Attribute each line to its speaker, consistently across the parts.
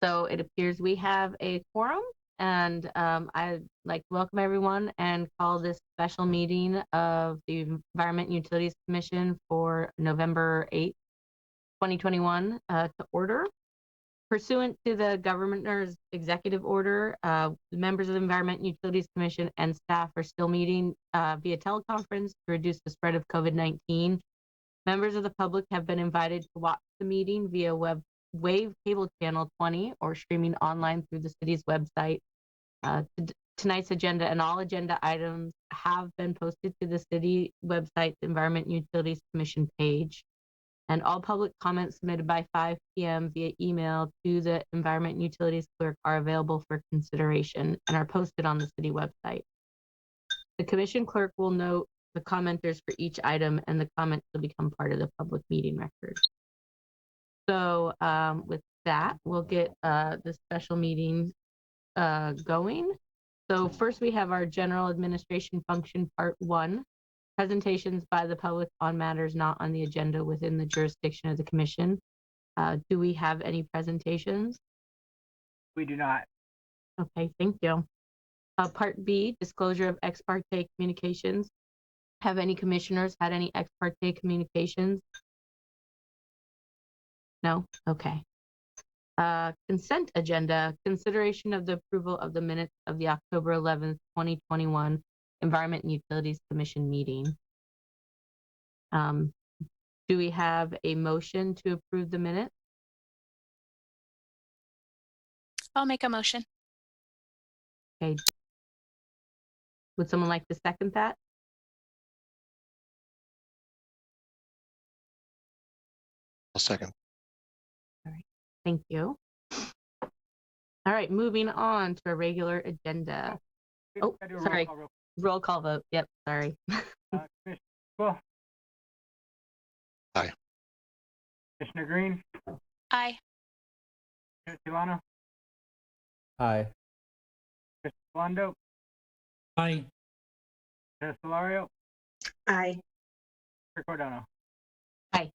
Speaker 1: So it appears we have a quorum, and I'd like to welcome everyone and call this special meeting of the Environment and Utilities Commission for November 8th, 2021 to order. Pursuant to the Governor's executive order, members of the Environment and Utilities Commission and staff are still meeting via teleconference to reduce the spread of COVID-19. Members of the public have been invited to watch the meeting via Wave Cable Channel 20 or streaming online through the city's website. Tonight's agenda and all agenda items have been posted to the city website, the Environment and Utilities Commission page. And all public comments submitted by 5 p.m. via email to the Environment and Utilities clerk are available for consideration and are posted on the city website. The commission clerk will note the commenters for each item, and the comments will become part of the public meeting record. So with that, we'll get the special meeting going. So first we have our general administration function part 1, presentations by the public on matters not on the agenda within the jurisdiction of the commission. Do we have any presentations?
Speaker 2: We do not.
Speaker 1: Okay, thank you. Part B, disclosure of ex parte communications. Have any commissioners had any ex parte communications? No? Okay. Consent agenda, consideration of the approval of the minutes of the October 11th, 2021 Environment and Utilities Commission meeting. Do we have a motion to approve the minutes?
Speaker 3: I'll make a motion.
Speaker 1: Okay. Would someone like to second that?
Speaker 4: I'll second.
Speaker 1: All right, thank you. All right, moving on to a regular agenda. Oh, sorry. Roll call vote. Yep, sorry.
Speaker 2: Commissioner Cool.
Speaker 4: Aye.
Speaker 2: Commissioner Green.
Speaker 3: Aye.
Speaker 2: Commissioner Tilano.
Speaker 5: Aye.
Speaker 2: Commissioner Blondo.
Speaker 5: Aye.
Speaker 2: Commissioner Solario.
Speaker 6: Aye.
Speaker 2: Commissioner Cordano.
Speaker 1: Aye.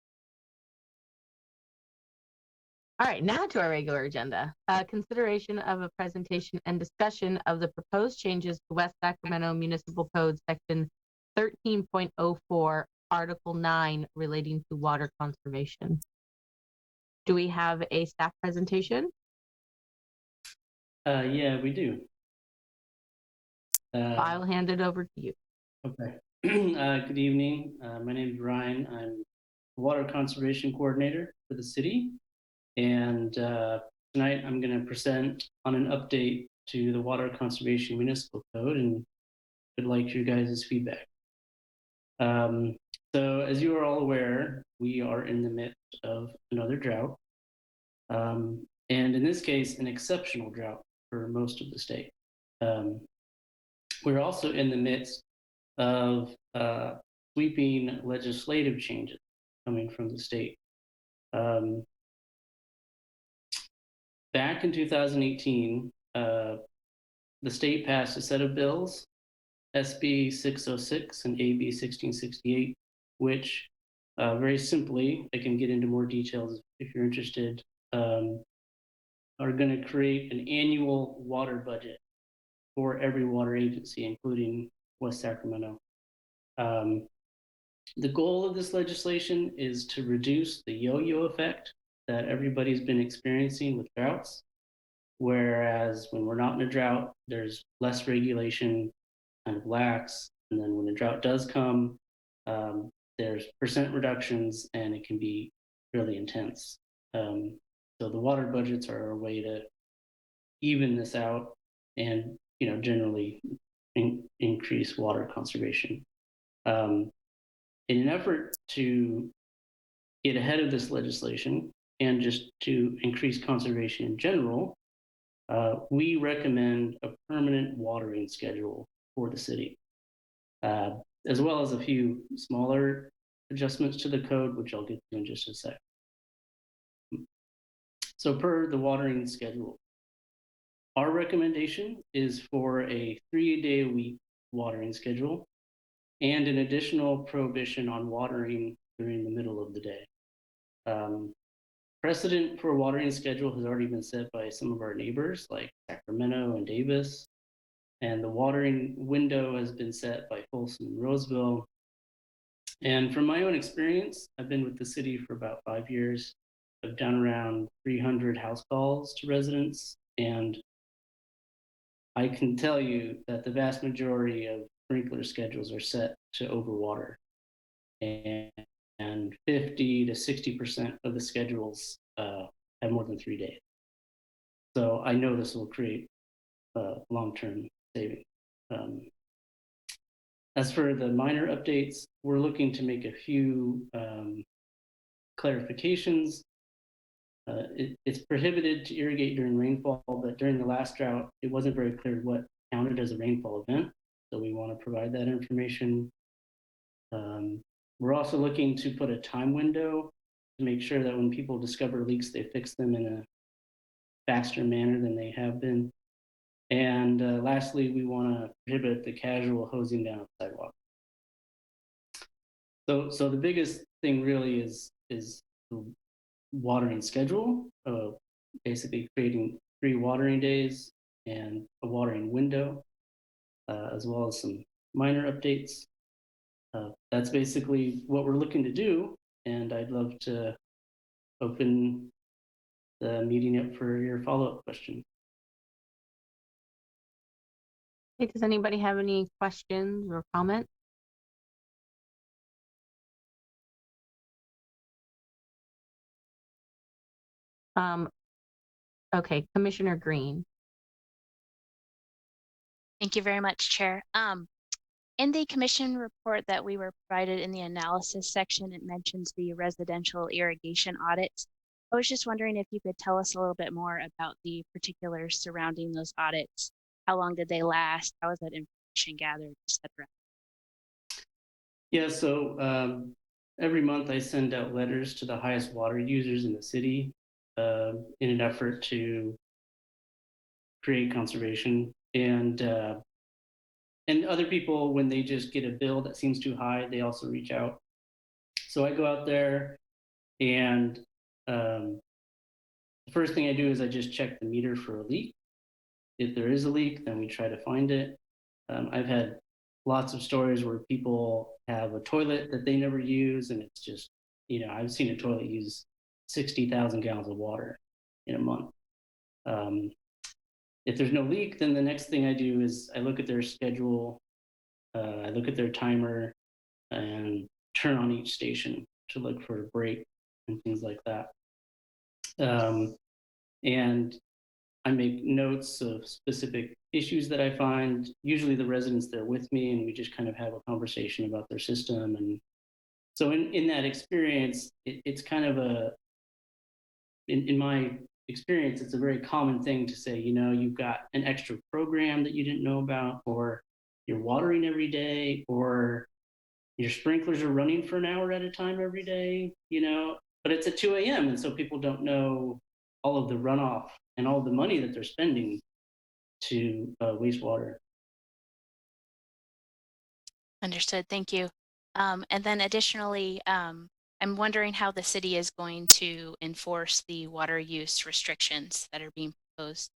Speaker 1: All right, now to our regular agenda. Consideration of a presentation and discussion of the proposed changes to West Sacramento Municipal Code Section 13.04, Article 9, relating to water conservation. Do we have a staff presentation?
Speaker 7: Yeah, we do.
Speaker 1: I'll hand it over to you.
Speaker 7: Okay. Good evening. My name is Ryan. I'm Water Conservation Coordinator for the city. And tonight I'm going to present on an update to the Water Conservation Municipal Code, and would like your guys' feedback. So as you are all aware, we are in the midst of another drought. And in this case, an exceptional drought for most of the state. We're also in the midst of sweeping legislative changes coming from the state. Back in 2018, the state passed a set of bills, SB 606 and AB 1668, which very simply, I can get into more details if you're interested, are going to create an annual water budget for every water agency, including West Sacramento. The goal of this legislation is to reduce the yo-yo effect that everybody's been experiencing with droughts, whereas when we're not in a drought, there's less regulation, kind of lax, and then when a drought does come, there's percent reductions, and it can be really intense. So the water budgets are a way to even this out and, you know, generally increase water conservation. In an effort to get ahead of this legislation and just to increase conservation in general, we recommend a permanent watering schedule for the city, as well as a few smaller adjustments to the code, which I'll get to in just a sec. So per the watering schedule, our recommendation is for a 3-day-a-week watering schedule and an additional prohibition on watering during the middle of the day. precedent for a watering schedule has already been set by some of our neighbors like Sacramento and Davis. And the watering window has been set by Folsom and Roseville. And from my own experience, I've been with the city for about 5 years. I've done around 300 house calls to residents, and I can tell you that the vast majority of sprinkler schedules are set to overwater. And 50 to 60% of the schedules have more than 3 days. So I know this will create long-term savings. As for the minor updates, we're looking to make a few clarifications. It's prohibited to irrigate during rainfall, but during the last drought, it wasn't very clear what counted as a rainfall event. So we want to provide that information. We're also looking to put a time window to make sure that when people discover leaks, they fix them in a faster manner than they have been. And lastly, we want to prohibit the casual hosing down of sidewalks. So the biggest thing really is the watering schedule, basically creating 3 watering days and a watering window, as well as some minor updates. That's basically what we're looking to do, and I'd love to open the meeting up for your follow-up question.
Speaker 1: Okay, does anybody have any questions or comments? Okay, Commissioner Green.
Speaker 3: Thank you very much, Chair. In the commission report that we were provided in the analysis section, it mentions the residential irrigation audits. I was just wondering if you could tell us a little bit more about the particulars surrounding those audits. How long did they last? How was that information gathered, etc.?
Speaker 7: Yeah, so every month I send out letters to the highest water users in the city in an effort to create conservation. And other people, when they just get a bill that seems too high, they also reach out. So I go out there, and the first thing I do is I just check the meter for a leak. If there is a leak, then we try to find it. I've had lots of stories where people have a toilet that they never use, and it's just, I've seen a toilet use 60,000 gallons of water in a month. If there's no leak, then the next thing I do is I look at their schedule, I look at their timer, and turn on each station to look for a break and things like that. And I make notes of specific issues that I find. Usually the residents there with me, and we just kind of have a conversation about their system. And so in that experience, it's kind of in my experience, it's a very common thing to say, you've got an extra program that you didn't know about, or you're watering every day, or your sprinklers are running for an hour at a time every day, but it's at 2 a.m. And so people don't know all of the runoff and all the money that they're spending to wastewater.
Speaker 3: Understood. Thank you. And then additionally, I'm wondering how the city is going to enforce the water use restrictions that are being proposed.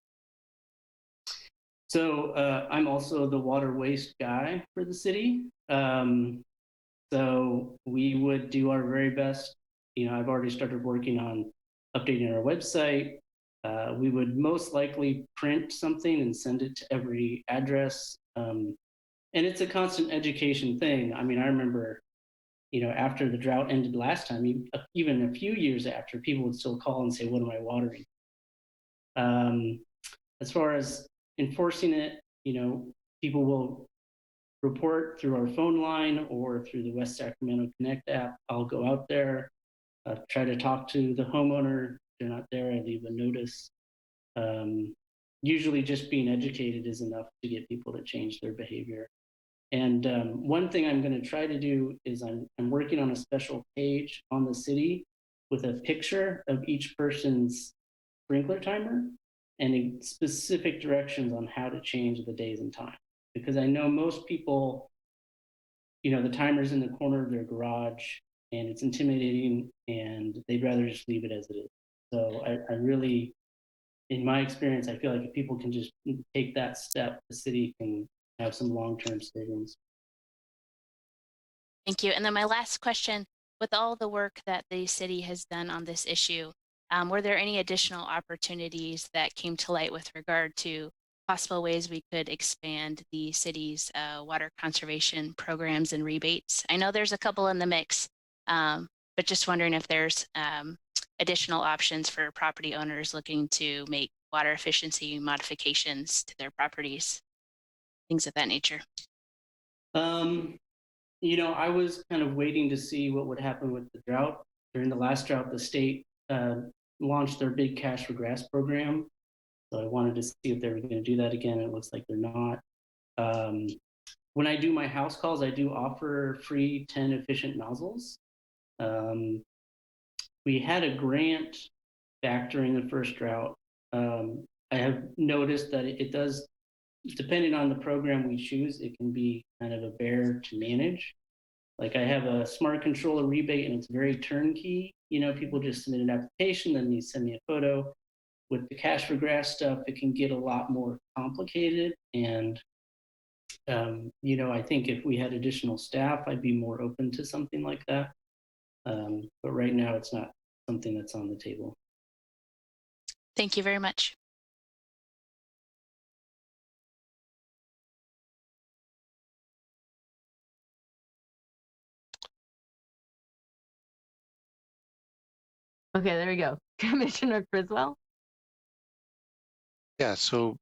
Speaker 7: So I'm also the water waste guy for the city. So we would do our very best. I've already started working on updating our website. We would most likely print something and send it to every address. And it's a constant education thing. I mean, I remember, after the drought ended last time, even a few years after, people would still call and say, what am I watering? As far as enforcing it, people will report through our phone line or through the West Sacramento Connect app. I'll go out there, try to talk to the homeowner. If they're not there, I leave a notice. Usually just being educated is enough to get people to change their behavior. And one thing I'm going to try to do is I'm working on a special page on the city with a picture of each person's sprinkler timer and specific directions on how to change the days and time. Because I know most people, the timer's in the corner of their garage and it's intimidating and they'd rather just leave it as it is. So I really, in my experience, I feel like if people can just take that step, the city can have some long-term savings.
Speaker 3: Thank you. And then my last question, with all the work that the city has done on this issue, were there any additional opportunities that came to light with regard to possible ways we could expand the city's water conservation programs and rebates? I know there's a couple in the mix, but just wondering if there's additional options for property owners looking to make water efficiency modifications to their properties, things of that nature.
Speaker 7: I was kind of waiting to see what would happen with the drought. During the last drought, the state launched their big Cash for Grass program. So I wanted to see if they were going to do that again. It looks like they're not. When I do my house calls, I do offer free 10 efficient nozzles. We had a grant back during the first drought. I have noticed that it does, depending on the program we choose, it can be kind of a bear to manage. Like I have a smart controller rebate and it's very turnkey. People just submit an application, then you send me a photo. With the Cash for Grass stuff, it can get a lot more complicated. And, I think if we had additional staff, I'd be more open to something like that. But right now, it's not something that's on the table.
Speaker 3: Thank you very much.
Speaker 1: Okay, there we go. Commissioner Criswell?
Speaker 4: Yeah, so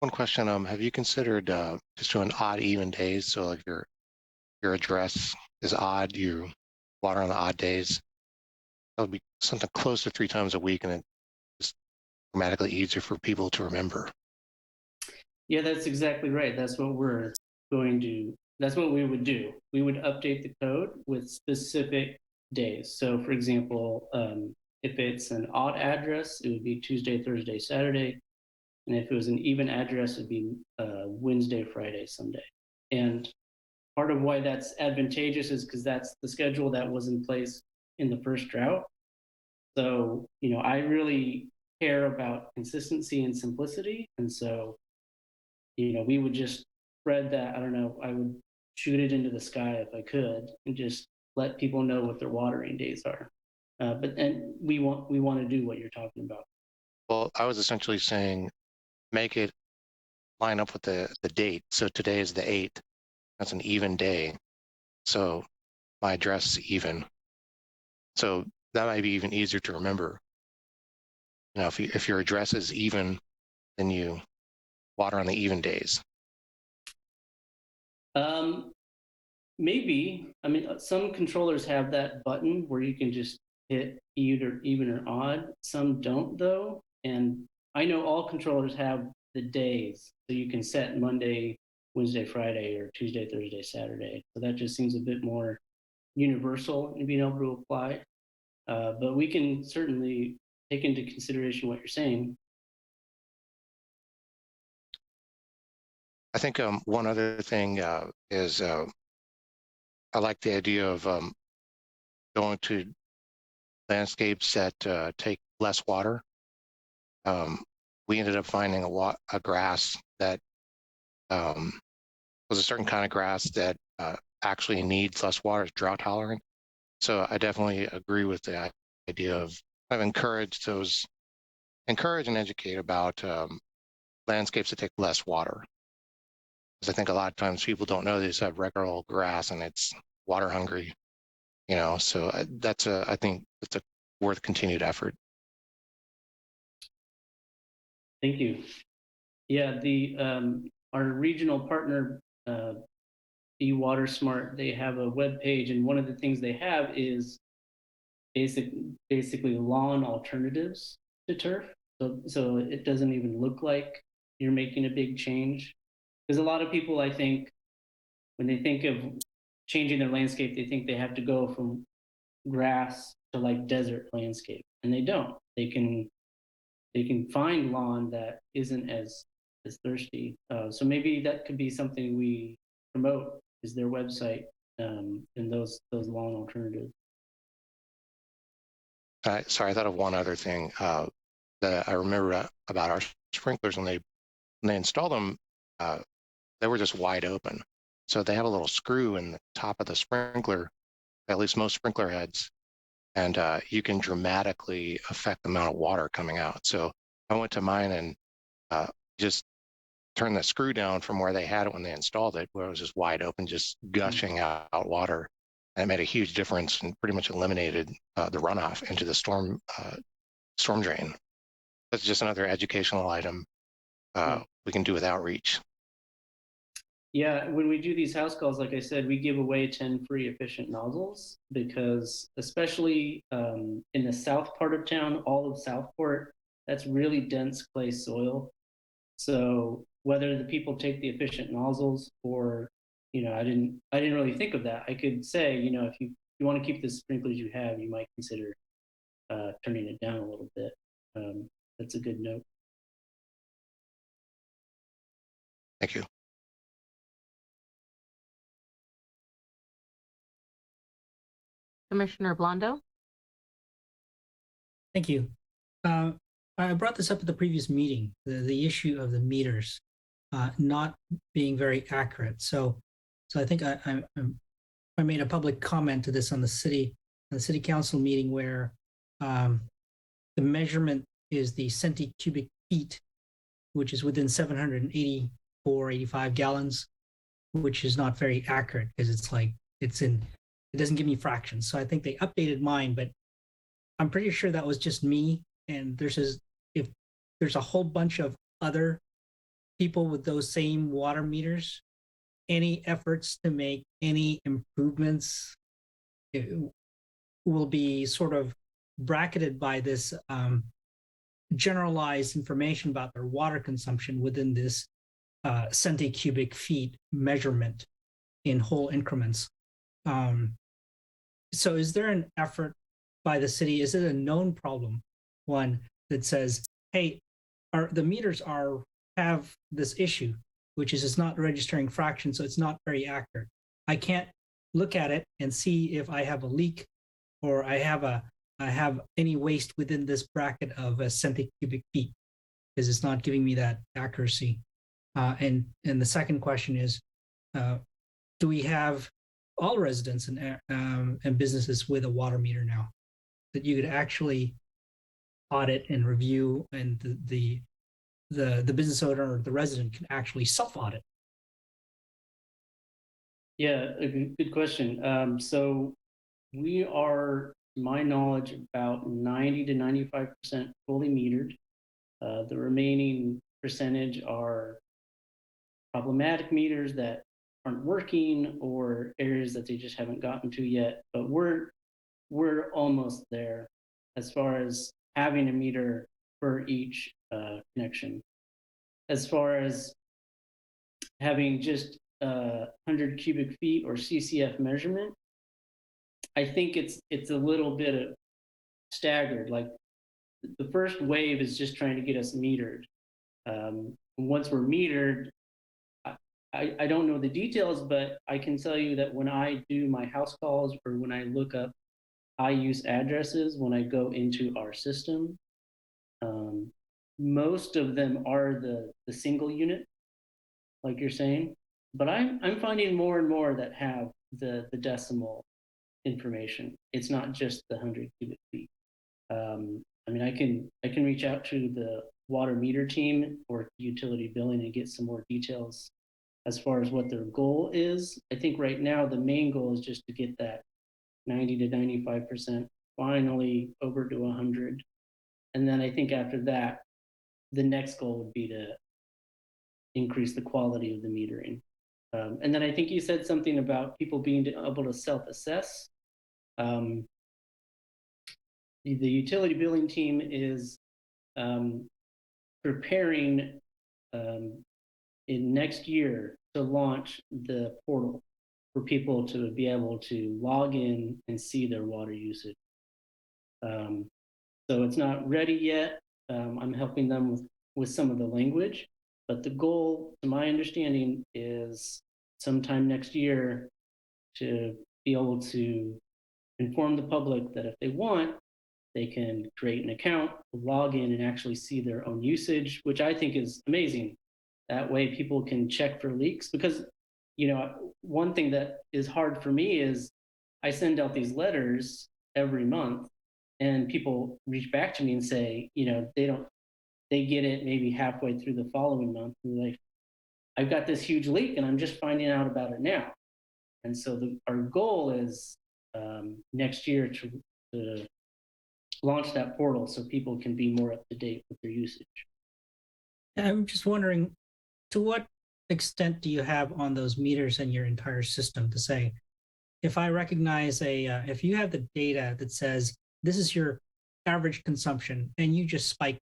Speaker 4: one question, have you considered just doing odd even days? So like your address is odd, you water on the odd days. That would be something close to 3 times a week, and it's dramatically easier for people to remember.
Speaker 7: Yeah, that's exactly right. That's what that's what we would do. We would update the code with specific days. So for example, if it's an odd address, it would be Tuesday, Thursday, Saturday. And if it was an even address, it'd be Wednesday, Friday, Sunday. And part of why that's advantageous is because that's the schedule that was in place in the first drought. So, I really care about consistency and simplicity. And so, we would just spread that. I don't know, I would shoot it into the sky if I could and just let people know what their watering days are. And we want to do what you're talking about.
Speaker 4: Well, I was essentially saying make it line up with the date. So today is the 8th. That's an even day. So my address is even. So that might be even easier to remember. If your address is even, then you water on the even days.
Speaker 7: Maybe. I mean, some controllers have that button where you can just hit either even or odd. Some don't, though. And I know all controllers have the days. So you can set Monday, Wednesday, Friday, or Tuesday, Thursday, Saturday. So that just seems a bit more universal in being able to apply. But we can certainly take into consideration what you're saying.
Speaker 4: I think one other thing is I like the idea of going to landscapes that take less water. We ended up finding a grass that was a certain kind of grass that actually needs less water, it's drought tolerant. So I definitely agree with the idea of encourage and educate about landscapes that take less water. Because I think a lot of times people don't know they just have regular old grass and it's water hungry, so I think it's a worth continued effort.
Speaker 7: Thank you. Yeah, our regional partner, Water Smart, they have a web page, and one of the things they have is basically lawn alternatives to turf. So it doesn't even look like you're making a big change. Because a lot of people, I think, when they think of changing their landscape, they think they have to go from grass to like desert landscape, and they don't. They can find lawn that isn't as thirsty. So maybe that could be something we promote, is their website and those lawn alternatives.
Speaker 4: Sorry, I thought of one other thing that I remember about our sprinklers when they installed them. They were just wide open, so they have a little screw in the top of the sprinkler, at least most sprinkler heads, and you can dramatically affect the amount of water coming out. So I went to mine and just turned the screw down from where they had it when they installed it, where it was just wide open, just gushing out water. And it made a huge difference and pretty much eliminated the runoff into the storm drain. That's just another educational item we can do with outreach.
Speaker 7: Yeah, when we do these house calls, like I said, we give away 10 free efficient nozzles because, especially in the south part of town, all of Southport, that's really dense clay soil. So whether the people take the efficient nozzles or, I didn't really think of that. I could say, if you want to keep the sprinklers you have, you might consider turning it down a little bit. That's a good note.
Speaker 4: Thank you.
Speaker 1: Commissioner Blondo?
Speaker 5: Thank you. I brought this up at the previous meeting, the issue of the meters not being very accurate. So I think I made a public comment to this on the city council meeting where the measurement is the centicubic feet, which is within 784, 85 gallons, which is not very accurate because it doesn't give me fractions. So I think they updated mine, but I'm pretty sure that was just me. And if there's a whole bunch of other people with those same water meters, any efforts to make any improvements will be sort of bracketed by this generalized information about their water consumption within this centicubic feet measurement in whole increments. So is there an effort by the city? Is it a known problem, one that says, hey, the meters have this issue, which is it's not registering fractions, so it's not very accurate. I can't look at it and see if I have a leak or I have any waste within this bracket of a centicubic feet because it's not giving me that accuracy. And the second question is, do we have all residents and businesses with a water meter now that you could actually audit and review, and the business owner or the resident can actually self-audit?
Speaker 7: Yeah, a good question. So we are, to my knowledge, about 90 to 95% fully metered. The remaining percentage are problematic meters that aren't working or areas that they just haven't gotten to yet. But we're almost there as far as having a meter for each connection. As far as having just 100 cubic feet or CCF measurement, I think it's a little bit of staggered. Like the first wave is just trying to get us metered. Once we're metered, I don't know the details, but I can tell you that when I do my house calls or when I look up use addresses when I go into our system, most of them are the single unit, like you're saying. But I'm finding more and more that have the decimal information. It's not just the 100 cubic feet. I mean, I can reach out to the water meter team or utility billing and get some more details as far as what their goal is. I think right now the main goal is just to get that 90 to 95% finally over to 100. And then I think after that, the next goal would be to increase the quality of the metering. And then I think you said something about people being able to self-assess. The utility billing team is preparing in next year to launch the portal for people to be able to log in and see their water usage. So it's not ready yet. I'm helping them with some of the language, but the goal, to my understanding, is sometime next year to be able to inform the public that if they want, They can create an account, log in, and actually see their own usage, which I think is amazing. That way people can check for leaks, because, one thing that is hard for me is I send out these letters every month, and people reach back to me and say, they get it maybe halfway through the following month. And they're like, I've got this huge leak and I'm just finding out about it now. And so our goal is next year to launch that portal so people can be more up to date with their usage.
Speaker 5: I'm just wondering, to what extent do you have on those meters in your entire system to say, if I recognize if you have the data that says this is your average consumption and you just spike,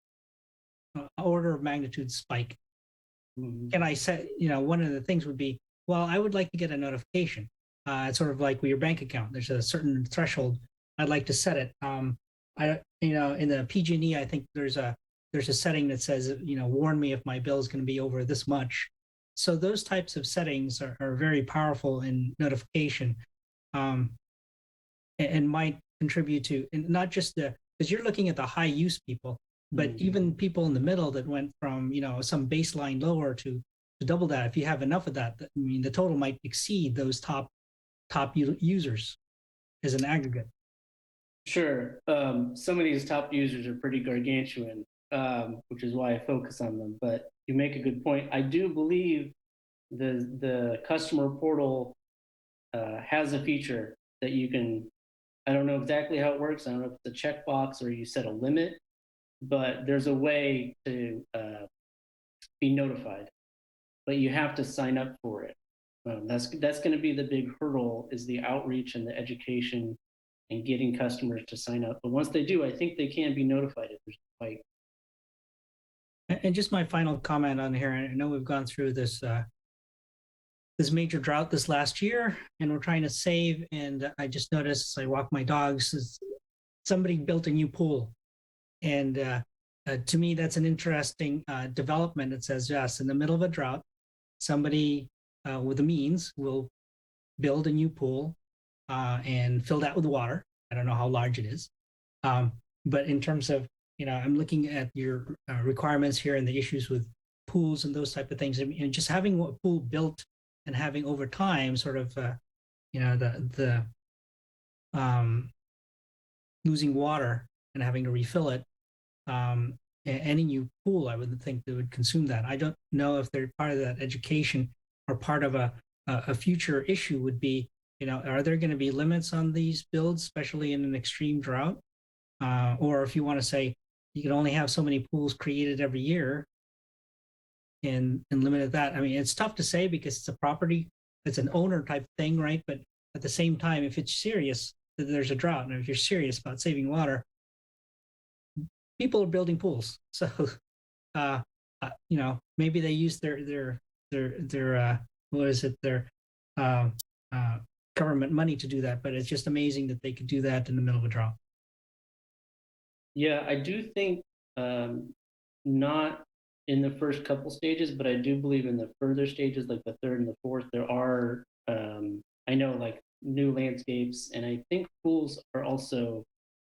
Speaker 5: order of magnitude spike, can I set, one of the things would be, well, I would like to get a notification. It's sort of like with your bank account. There's a certain threshold. I'd like to set it. In the PG&E, I think there's a setting that says, warn me if my bill is going to be over this much. So those types of settings are very powerful in notification, and might contribute to, and not just because you're looking at the high use people, but even people in the middle that went from, some baseline lower to double that. If you have enough of that, the total might exceed those top users as an aggregate.
Speaker 7: Sure. Some of these top users are pretty gargantuan, which is why I focus on them. But you make a good point. I do believe the customer portal has a feature that you can, I don't know exactly how it works. I don't know if it's a checkbox or you set a limit, but there's a way to be notified, but you have to sign up for it. That's going to be the big hurdle, is the outreach and the education and getting customers to sign up. But once they do, I think they can be notified if there's a spike.
Speaker 5: And just my final comment on here, I know we've gone through this this major drought this last year, and we're trying to save. And I just noticed, as I walk my dogs, somebody built a new pool, and to me, that's an interesting development. It says, yes, in the middle of a drought, somebody with the means will build a new pool and fill that with water. I don't know how large it is, but in terms of, I'm looking at your requirements here and the issues with pools and those type of things. And just having a pool built and having over time sort of, the losing water and having to refill it. Any new pool, I would think that would consume that. I don't know if they're part of that education or part of a future issue would be, are there going to be limits on these builds, especially in an extreme drought? Or if you want to say you can only have so many pools created every year and limit at that. I mean, it's tough to say because it's a property, it's an owner type thing, right? But at the same time, if it's serious that there's a drought, and if you're serious about saving water, people are building pools. So, maybe they use their what is it, their government money to do that. But it's just amazing that they could do that in the middle of a drought.
Speaker 7: Yeah, I do think not in the first couple stages, but I do believe in the further stages, like the third and the fourth, there are, I know, like new landscapes, and I think pools are also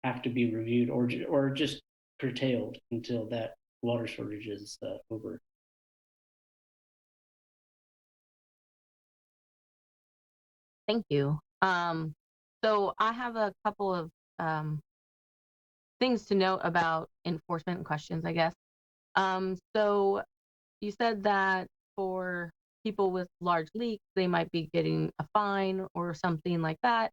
Speaker 7: have to be reviewed or just curtailed until that water shortage is over.
Speaker 1: Thank you. So I have a couple of things to note about enforcement questions, I guess. So you said that for people with large leaks, they might be getting a fine or something like that.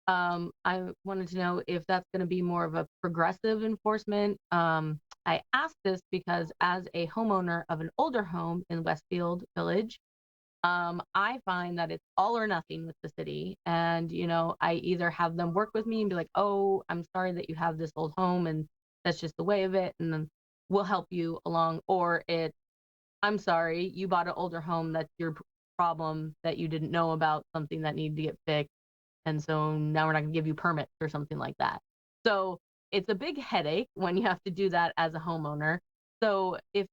Speaker 1: I wanted to know if that's going to be more of a progressive enforcement. I asked this because as a homeowner of an older home in Westfield Village, I find that it's all or nothing with the city. And, I either have them work with me and be like, oh, I'm sorry that you have this old home and that's just the way of it, and then we'll help you along. Or I'm sorry, you bought an older home, that's your problem that you didn't know about, something that needed to get fixed. And so now we're not gonna give you permits or something like that. So it's a big headache when you have to do that as a homeowner. So if,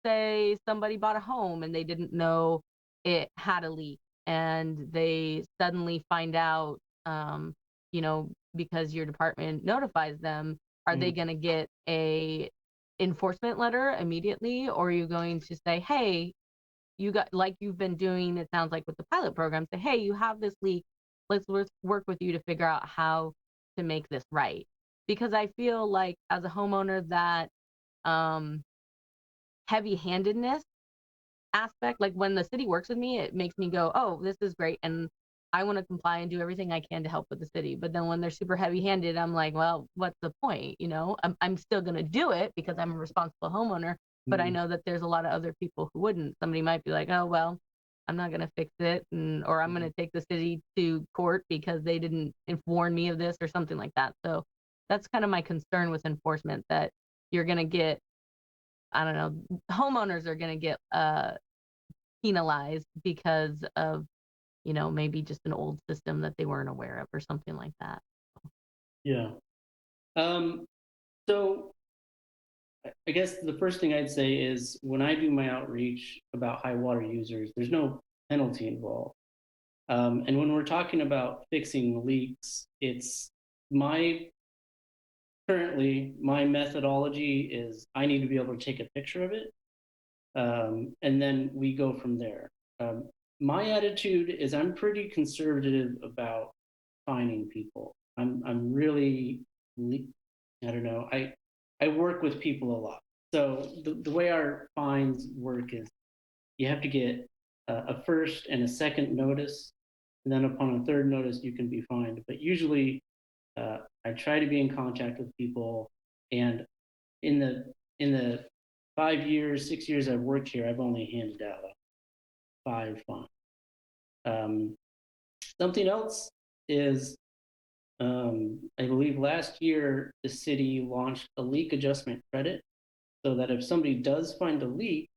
Speaker 1: say, somebody bought a home and they didn't know it had a leak, and they suddenly find out, because your department notifies them, Are they going to get a enforcement letter immediately, or are you going to say, hey, you got, like you've been doing, it sounds like with the pilot program, say, hey, you have this leak, let's work with you to figure out how to make this right? Because I feel like as a homeowner that heavy-handedness aspect, like when the city works with me, it makes me go, oh, this is great, and I want to comply and do everything I can to help with the city. But then when they're super heavy-handed, I'm like, well, what's the point? I'm still going to do it because I'm a responsible homeowner, but I know that there's a lot of other people who wouldn't. Somebody might be like, oh, well, I'm not going to fix it, or I'm going to take the city to court because they didn't warn me of this or something like that. So that's kind of my concern with enforcement, that you're going to get, I don't know, homeowners are going to get penalized because of, maybe just an old system that they weren't aware of or something like that.
Speaker 7: Yeah. So I guess the first thing I'd say is when I do my outreach about high water users, there's no penalty involved. And when we're talking about fixing leaks, currently my methodology is I need to be able to take a picture of it. And then we go from there. My attitude is I'm pretty conservative about finding people. I'm really, I don't know, I work with people a lot. So the way our fines work is you have to get a first and a second notice, and then upon a third notice you can be fined. But usually I try to be in contact with people, and in the 5 years, 6 years I've worked here, I've only handed out 5 fines. Something else is, I believe last year the city launched a leak adjustment credit, so that if somebody does find a leak,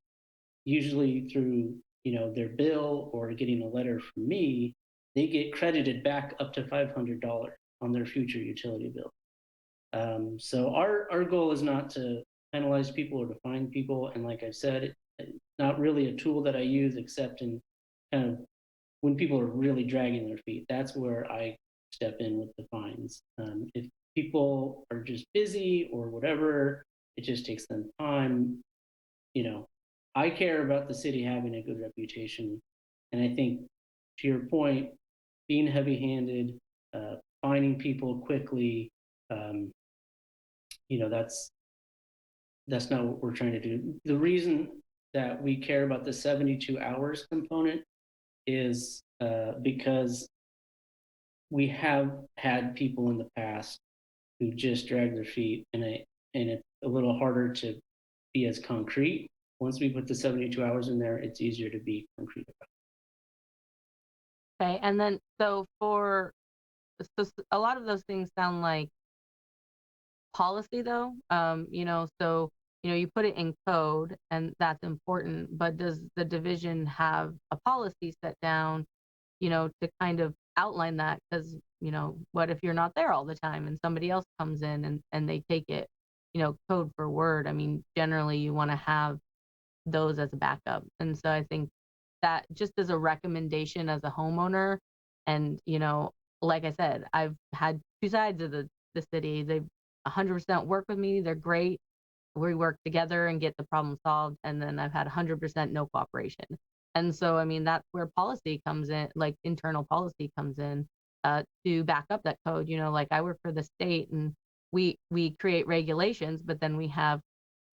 Speaker 7: usually through their bill or getting a letter from me, they get credited back up to $500 on their future utility bill. So our goal is not to penalize people or to fine people, and like I said, it's not really a tool that I use except in kind of when people are really dragging their feet. That's where I step in with the fines. If people are just busy or whatever, it just takes them time. I care about the city having a good reputation, and I think to your point, being heavy-handed, finding people quickly, that's not what we're trying to do. The reason that we care about the 72 hours component is because we have had people in the past who just drag their feet, and it's a little harder to be as concrete. Once we put the 72 hours in there, it's easier to be concrete about.
Speaker 1: Okay, and then so a lot of those things sound like policy though. So you put it in code and that's important, but does the division have a policy set down, to kind of outline that? Because what if you're not there all the time and somebody else comes in and they take it, code for word? I mean, generally you want to have those as a backup. And so I think that just as a recommendation as a homeowner, and like I said, I've had two sides of the city. They 100% work with me, they're great, we work together and get the problem solved, and then I've had 100% no cooperation. And so I mean, that's where policy comes in, like internal policy comes in, to back up that code. Like I work for the state, and we create regulations, but then we have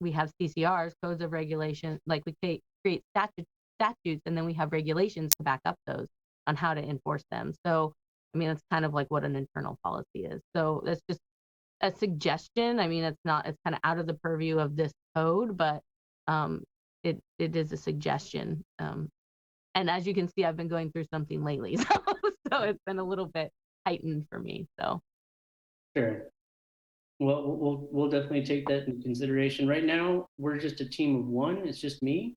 Speaker 1: CCRs, codes of regulation, like we create statutes, and then we have regulations to back up those on how to enforce them. So I mean, it's kind of like what an internal policy is. So that's just a suggestion. I mean, it's kind of out of the purview of this code, but it is a suggestion. And as you can see, I've been going through something lately, so it's been a little bit heightened for me. So
Speaker 7: Sure. Well, we'll definitely take that into consideration. Right now, we're just a team of one. It's just me,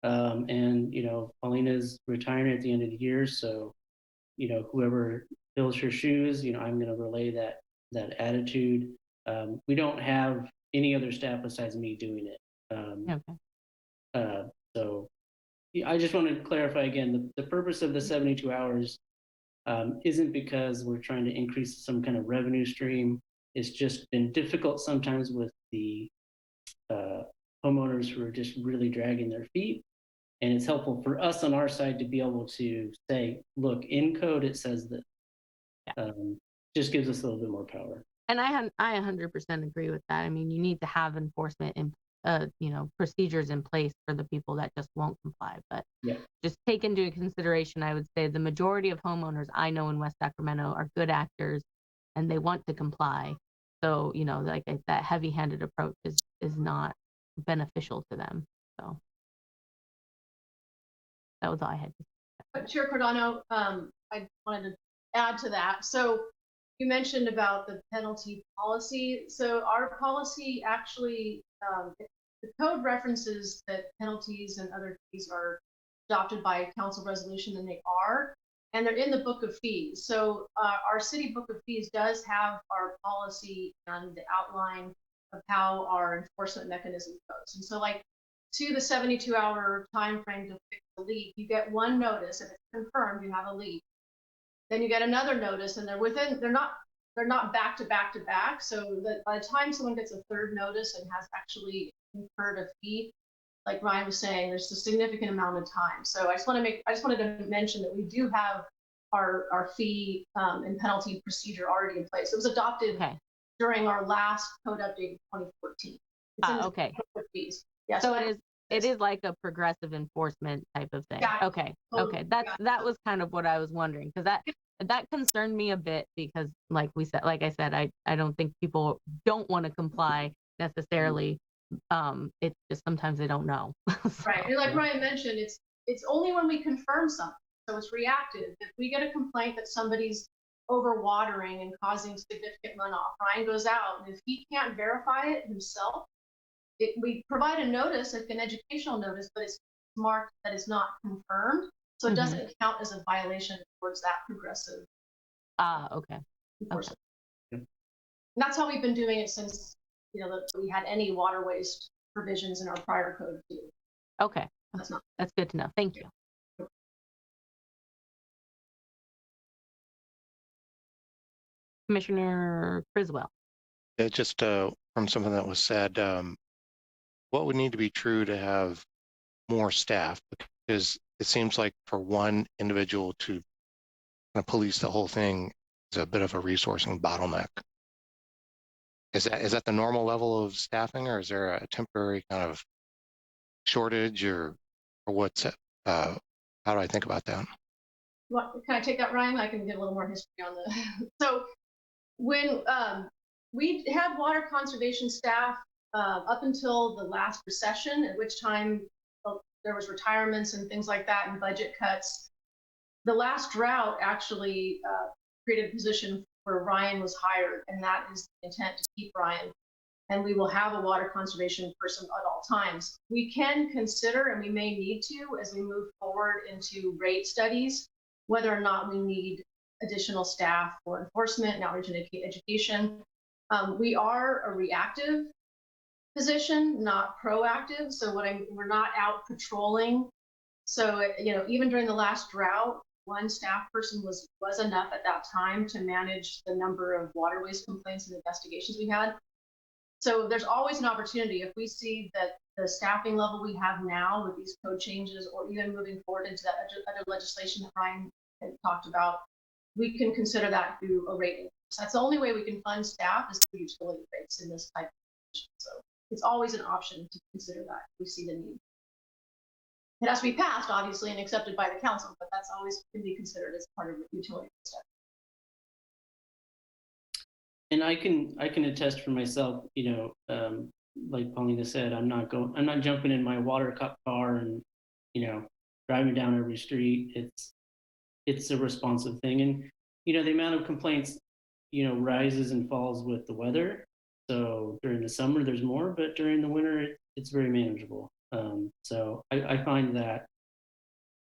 Speaker 7: and Paulina's retiring at the end of the year, so whoever fills her shoes, I'm going to relay that attitude. We don't have any other staff besides me doing it.
Speaker 1: okay.
Speaker 7: So I just want to clarify again, the purpose of the 72 hours isn't because we're trying to increase some kind of revenue stream. It's just been difficult sometimes with the homeowners who are just really dragging their feet. And it's helpful for us on our side to be able to say, look, in code it says that. Just gives us a little bit more power.
Speaker 1: And I 100% agree with that. I mean, you need to have enforcement in, procedures in place for the people that just won't comply. But just take into consideration, I would say the majority of homeowners I know in West Sacramento are good actors, and they want to comply. So, that heavy-handed approach is not beneficial to them. So that was all I had to say.
Speaker 6: Chair Cardano, I wanted to add to that. So you mentioned about the penalty policy. So our policy actually, the code references that penalties and other fees are adopted by council resolution, and they are, and they're in the book of fees. So our city book of fees does have our policy and the outline of how our enforcement mechanism goes. And so to the 72-hour time frame to fix the leak, you get one notice. If it's confirmed you have a leak, then you get another notice, and they're not back to back to back. So that by the time someone gets a third notice and has actually incurred a fee, like Ryan was saying, there's a significant amount of time. So I just wanted to mention that we do have our fee and penalty procedure already in place. It was adopted during our last code update in 2014.
Speaker 1: Okay.
Speaker 6: Fees. Yeah,
Speaker 1: so it is like a progressive enforcement type of thing.
Speaker 6: Yeah.
Speaker 1: Okay. That was kind of what I was wondering, because that concerned me a bit, because like I said, I don't think people don't want to comply necessarily. It's just sometimes they don't know.
Speaker 6: Right. And like Ryan mentioned, it's only when we confirm something. So it's reactive. If we get a complaint that somebody's overwatering and causing significant runoff, Ryan goes out, and if he can't verify it himself, we provide a notice, like an educational notice, but it's marked that it's not confirmed. So it doesn't count as a violation towards that progressive.
Speaker 1: Okay.
Speaker 6: Enforcement. And that's how we've been doing it since, we had any water waste provisions in our prior code too.
Speaker 1: Okay. That's good to know. Thank you. Commissioner Criswell.
Speaker 4: Just from something that was said, what would need to be true to have more staff? Because it seems like for one individual to kind of police the whole thing is a bit of a resourcing bottleneck. Is that the normal level of staffing, or is there a temporary kind of shortage, or what's how do I think about that?
Speaker 6: Can I take that, Ryan? I can give a little more history on the. So when we had water conservation staff up until the last recession, at which time there was retirements and things like that and budget cuts. The last drought actually created a position where Ryan was hired, and that is the intent, to keep Ryan. And we will have a water conservation person at all times. We can consider, and we may need to, as we move forward into rate studies, whether or not we need additional staff for enforcement and outreach and education. We are a reactive position, not proactive. So we're not out patrolling. So, even during the last drought, one staff person was enough at that time to manage the number of water waste complaints and investigations we had. So there's always an opportunity if we see that the staffing level we have now with these code changes, or even moving forward into that other legislation that Ryan had talked about, we can consider that through a rate increase. That's the only way we can fund staff, is through utility rates in this type of position. So it's always an option to consider that if we see the need. It has to be passed, obviously, and accepted by the council, but that's always can be considered as part of the utility stuff.
Speaker 7: And I can attest for myself, like Paulina said, I'm not jumping in my water cup car and, driving down every street. It's a responsive thing. And, the amount of complaints, rises and falls with the weather. So during the summer, there's more, but during the winter, it's very manageable. So I find that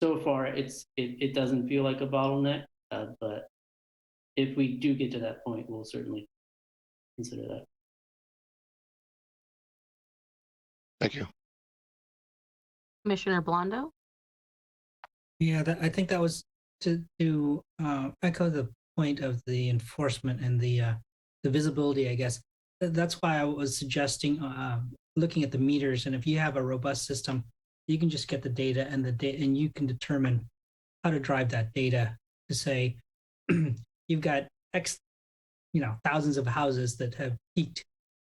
Speaker 7: so far it doesn't feel like a bottleneck, but if we do get to that point, we'll certainly consider that.
Speaker 4: Thank you.
Speaker 1: Commissioner Blondo.
Speaker 5: Yeah, I think that was to echo the point of the enforcement and the the visibility, I guess. That's why I was suggesting looking at the meters. And if you have a robust system, you can just get the data and and you can determine how to drive that data to say you've got X, thousands of houses that have peaked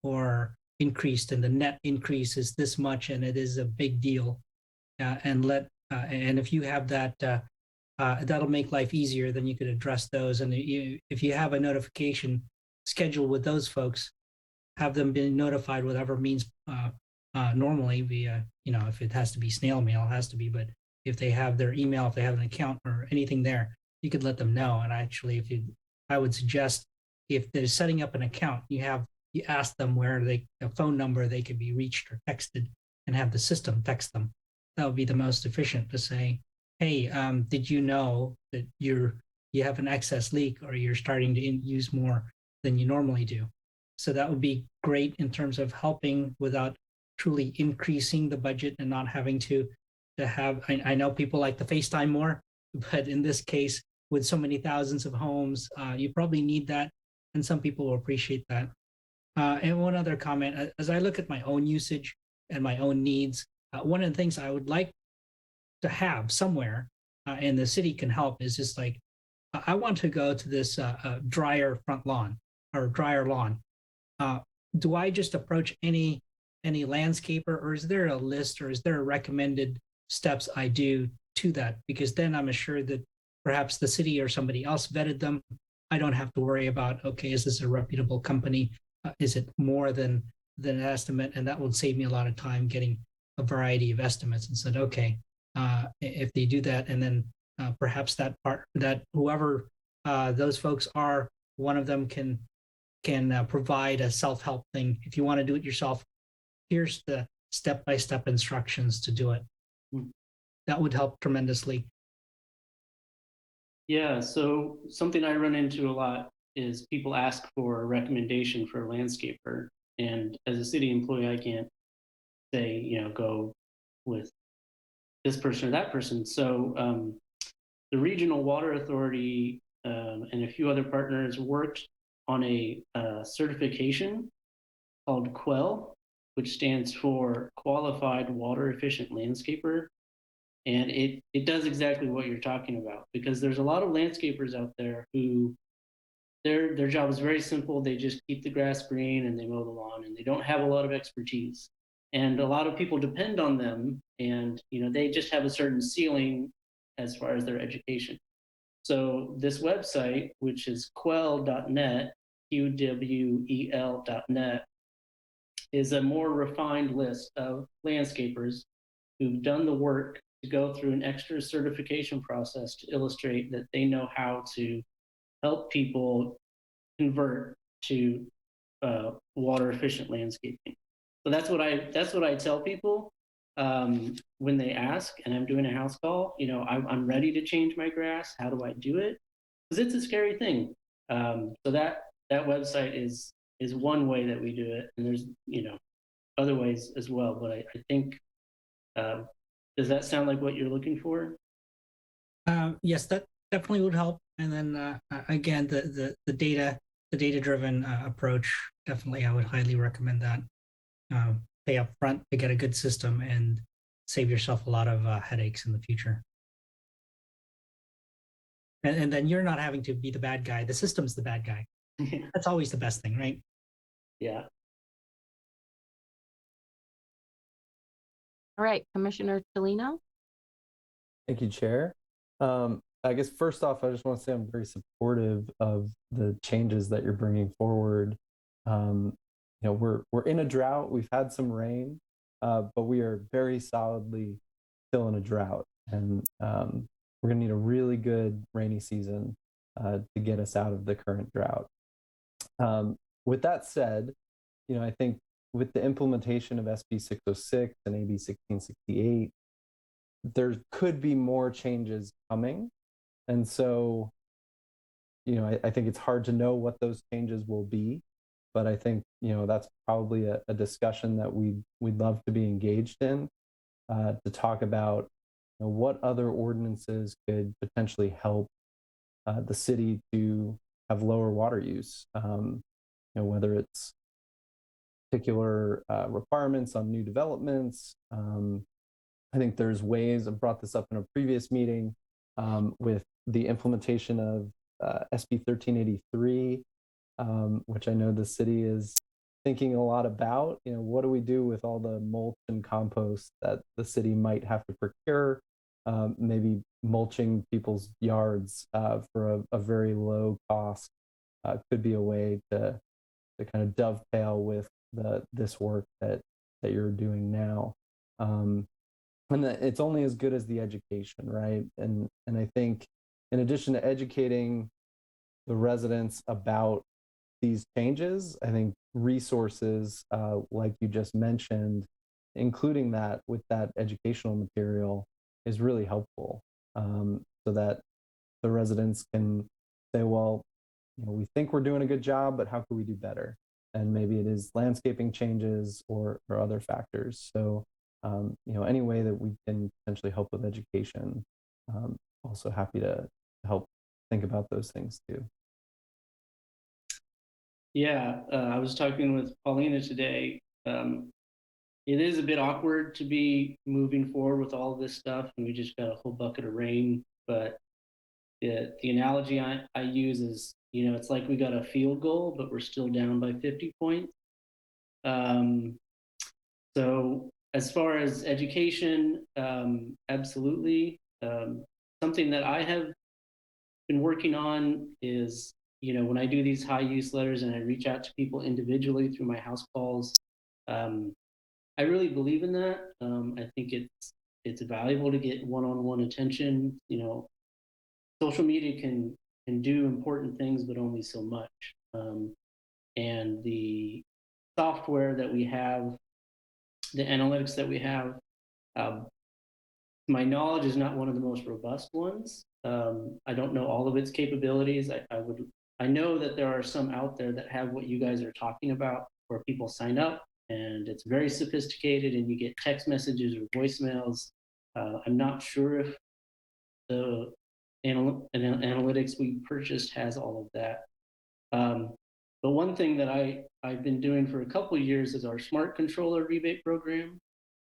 Speaker 5: or increased, and the net increase is this much, and it is a big deal. And if you have that, that'll make life easier. Then you could address those. And if you have a notification scheduled with those folks, have them be notified whatever means normally via, if it has to be snail mail, it has to be. But if they have their email, if they have an account or anything there, you could let them know. And actually, I would suggest if they're setting up an account, you ask them where a phone number they could be reached or texted, and have the system text them. That would be the most efficient to say, hey, did you know that you have an excess leak, or you're starting to use more than you normally do? So that would be great in terms of helping without truly increasing the budget and not having to have, I know people like to FaceTime more, but in this case, with so many thousands of homes, you probably need that. And some people will appreciate that. And one other comment, as I look at my own usage and my own needs, one of the things I would like to have somewhere, and the city can help, is just like, I want to go to this drier front lawn or drier lawn. Do I just approach any landscaper, or is there a list, or is there a recommended steps I do to that? Because then I'm assured that perhaps the city or somebody else vetted them. I don't have to worry about, okay, is this a reputable company? Is it more than an estimate? And that would save me a lot of time getting a variety of estimates, and said, okay, if they do that, and then perhaps that whoever those folks are, one of them can provide a self-help thing. If you want to do it yourself, here's the step-by-step instructions to do it. That would help tremendously.
Speaker 7: Yeah, so something I run into a lot is people ask for a recommendation for a landscaper. And as a city employee, I can't say, go with this person or that person. So the Regional Water Authority and a few other partners worked on a certification called QUEL, which stands for Qualified Water Efficient Landscaper. And it does exactly what you're talking about, because there's a lot of landscapers out there who their job is very simple. They just keep the grass green and they mow the lawn, and they don't have a lot of expertise. And a lot of people depend on them, and they just have a certain ceiling as far as their education. So this website, which is quel.net, QWEL.net, is a more refined list of landscapers who've done the work to go through an extra certification process to illustrate that they know how to help people convert to water efficient landscaping. So that's what I tell people when they ask, and I'm doing a house call. I'm ready to change my grass. How do I do it? Because it's a scary thing. So that website is one way that we do it, and there's other ways as well. But I think does that sound like what you're looking for?
Speaker 5: Yes, that definitely would help. And then again, the data driven approach, definitely I would highly recommend that. Pay up front to get a good system and save yourself a lot of headaches in the future. And then you're not having to be the bad guy. The system's the bad guy. That's always the best thing, right?
Speaker 7: Yeah.
Speaker 1: All right, Commissioner Cellino.
Speaker 8: Thank you, Chair. I guess first off, I just want to say I'm very supportive of the changes that you're bringing forward. We're in a drought. We've had some rain, but we are very solidly still in a drought, and we're going to need a really good rainy season to get us out of the current drought. With that said, I think with the implementation of SB 606 and AB 1668, there could be more changes coming. And so, I think it's hard to know what those changes will be, but I think, that's probably a discussion that we'd love to be engaged in, to talk about what other ordinances could potentially help the city to have lower water use. whether it's particular requirements on new developments. I think there's ways, I brought this up in a previous meeting with the implementation of SB 1383, which I know the city is thinking a lot about. What do we do with all the mulch and compost that the city might have to procure? Maybe mulching people's yards for a very low cost could be a way to kind of dovetail with this work that you're doing now. And it's only as good as the education, right? And I think in addition to educating the residents about these changes, I think resources like you just mentioned, including that with that educational material, is really helpful, so that the residents can say, well, we think we're doing a good job, but how can we do better? And maybe it is landscaping changes or other factors. So any way that we can potentially help with education, also happy to help think about those things too.
Speaker 7: Yeah, I was talking with Paulina today. It is a bit awkward to be moving forward with all of this stuff, and we just got a whole bucket of rain. But the analogy I use is, it's like we got a field goal, but we're still down by 50 points. So as far as education, absolutely. Something that I have been working on is, when I do these high use letters and I reach out to people individually through my house calls, I really believe in that. I think it's valuable to get one-on-one attention. Social media can do important things, but only so much. And the software that we have, the analytics that we have, my knowledge is not one of the most robust ones. I don't know all of its capabilities. I know that there are some out there that have what you guys are talking about, where people sign up and it's very sophisticated and you get text messages or voicemails. I'm not sure if the analytics we purchased has all of that. But one thing that I've been doing for a couple of years is our smart controller rebate program.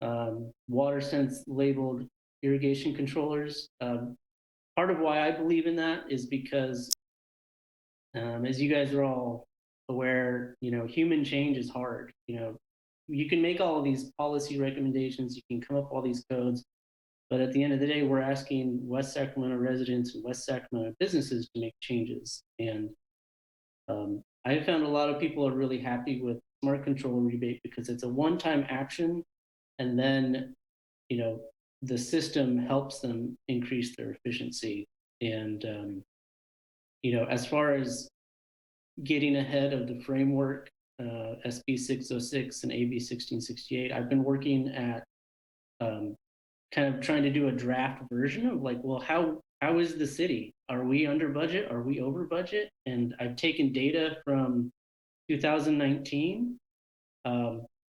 Speaker 7: WaterSense labeled irrigation controllers. Part of why I believe in that is because, as you guys are all aware, human change is hard. You can make all of these policy recommendations, you can come up with all these codes, but at the end of the day, we're asking West Sacramento residents and West Sacramento businesses to make changes. And I found a lot of people are really happy with smart control rebate because it's a one-time action, and then the system helps them increase their efficiency. And as far as getting ahead of the framework, SB 606 and AB 1668, I've been working at kind of trying to do a draft version of like, well, how is the city? Are we under budget? Are we over budget? And I've taken data from 2019.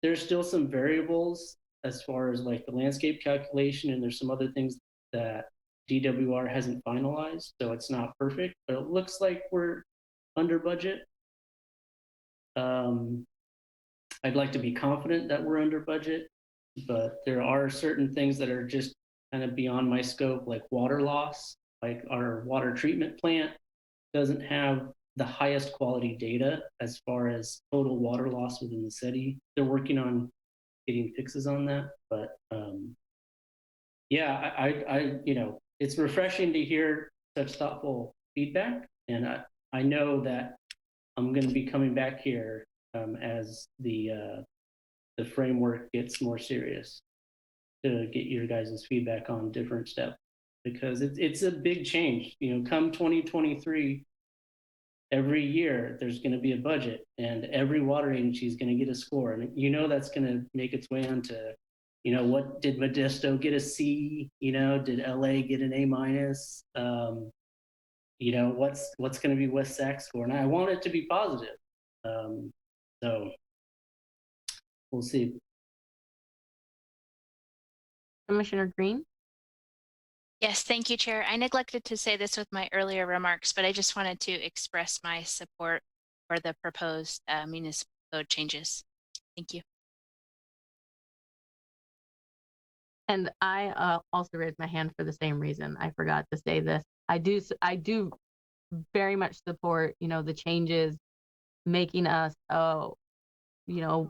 Speaker 7: There's still some variables as far as like the landscape calculation, and there's some other things that DWR hasn't finalized, so it's not perfect, but it looks like we're under budget. I'd like to be confident that we're under budget, but there are certain things that are just kind of beyond my scope, like water loss. Like our water treatment plant doesn't have the highest quality data as far as total water loss within the city. They're working on getting fixes on that, but yeah, I it's refreshing to hear such thoughtful feedback, and I know that I'm going to be coming back here as the framework gets more serious to get your guys' feedback on different steps, because it's a big change. Come 2023, every year there's going to be a budget, and every water agency is going to get a score, and that's going to make its way onto, what did Modesto get a C? Did LA get an A minus? What's going to be West Sac score? And I want it to be positive. So we'll see.
Speaker 1: Commissioner Green?
Speaker 3: Yes, thank you, Chair. I neglected to say this with my earlier remarks, but I just wanted to express my support for the proposed municipal code changes. Thank you.
Speaker 1: And I also raised my hand for the same reason. I forgot to say this. I do very much support, the changes, making us a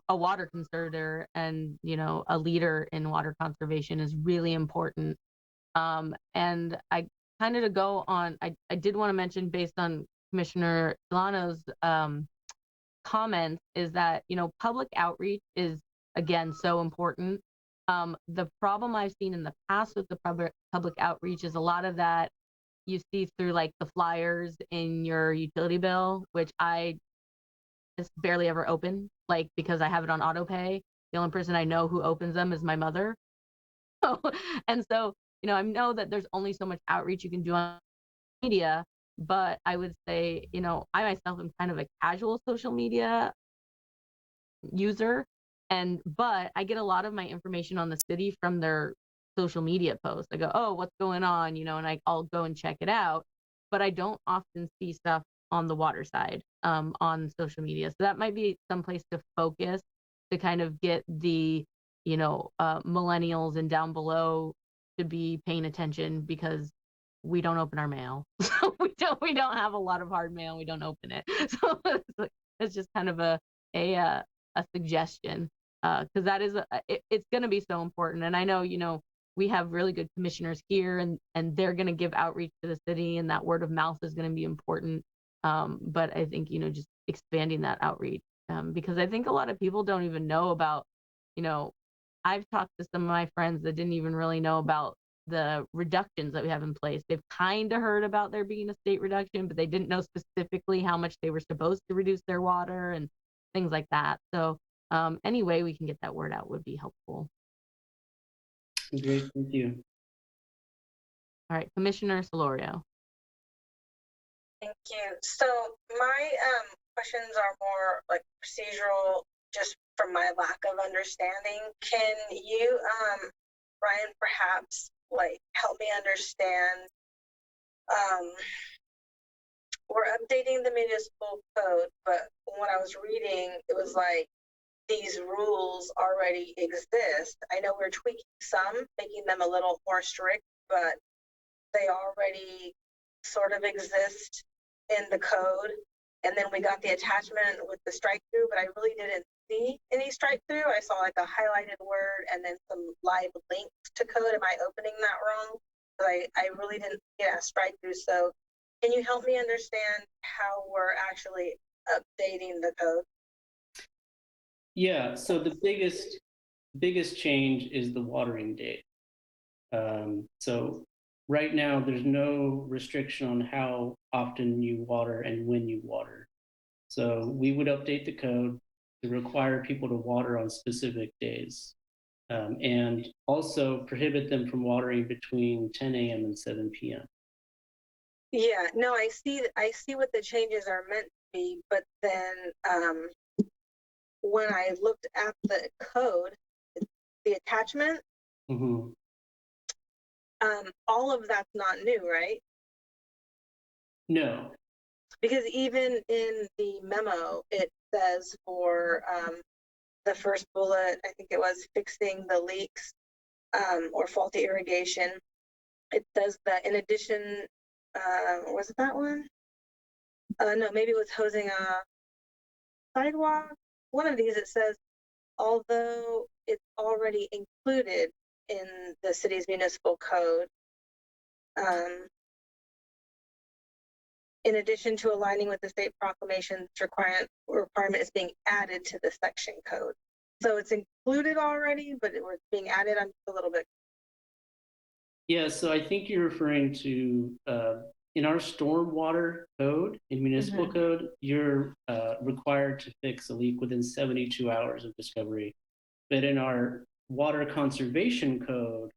Speaker 1: water conservator and, a leader in water conservation is really important. And I kind of to go on, I did want to mention, based on Commissioner Delano's comments, is that, public outreach is, again, so important. The problem I've seen in the past with the public outreach is a lot of that you see through like the flyers in your utility bill, which I just barely ever open, like, because I have it on auto pay. The only person I know who opens them is my mother. And so, I know that there's only so much outreach you can do on media, but I would say, I myself am kind of a casual social media user, but I get a lot of my information on the city from their social media posts. I go, oh, what's going on, and I'll go and check it out, but I don't often see stuff on the water side on social media. So that might be some place to focus to kind of get the millennials and down below to be paying attention, because we don't open our mail. So we don't have a lot of hard mail. We don't open it. So it's just kind of a suggestion, because that is it's going to be so important. And I know, we have really good commissioners here, and they're going to give outreach to the city, and that word of mouth is going to be important. But I think, just expanding that outreach, because I think a lot of people don't even know about, I've talked to some of my friends that didn't even really know about the reductions that we have in place. They've kind of heard about there being a state reduction, but they didn't know specifically how much they were supposed to reduce their water and things like that. So any way we can get that word out would be helpful.
Speaker 7: Great, thank you.
Speaker 1: All right, Commissioner Solorio.
Speaker 9: Thank you. So my questions are more like procedural, just from my lack of understanding. Can you, Ryan, perhaps like help me understand? We're updating the municipal code, but when I was reading, it was like these rules already exist. I know we're tweaking some, making them a little more strict, but they already sort of exist in the code. And then we got the attachment with the strike through, but I really didn't see any strike through. I saw like a highlighted word and then some live links to code. Am I opening that wrong? I really didn't get a strike through. So can you help me understand how we're actually updating the code?
Speaker 7: Yeah, so the biggest change is the watering date. So right now, there's no restriction on how often you water and when you water. So we would update the code to require people to water on specific days, and also prohibit them from watering between 10 a.m. and 7 p.m.
Speaker 9: Yeah, no, I see what the changes are meant to be, but then when I looked at the code, the attachment,
Speaker 7: Mm-hmm.
Speaker 9: all of that's not new, right?
Speaker 7: No.
Speaker 9: Because even in the memo, it says for the first bullet, I think it was fixing the leaks or faulty irrigation. It says that in addition, was it that one? No, maybe it was hosing a sidewalk. One of these, it says, although it's already included in the city's municipal code, in addition to aligning with the state proclamation's requirement is being added to the section code. So it's included already, but it was being added. I'm just a little bit.
Speaker 7: Yeah, so I think you're referring to in our stormwater code, in municipal code, you're required to fix a leak within 72 hours of discovery. But in our water conservation code,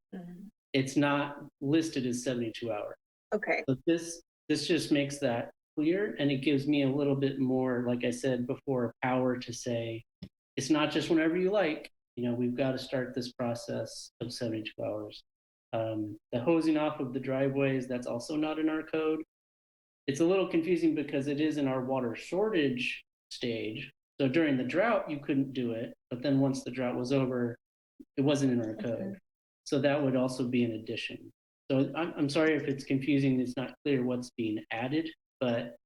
Speaker 7: it's not listed as 72 hours.
Speaker 9: Okay.
Speaker 7: So this just makes that clear, and it gives me a little bit more, like I said before, power to say, it's not just whenever you like, we've got to start this process of 72 hours. The hosing off of the driveways, that's also not in our code. It's a little confusing because it is in our water shortage stage. So during the drought, you couldn't do it, but then once the drought was over, it wasn't in our code. So that would also be an addition. So I'm sorry if it's confusing, it's not clear what's being added, but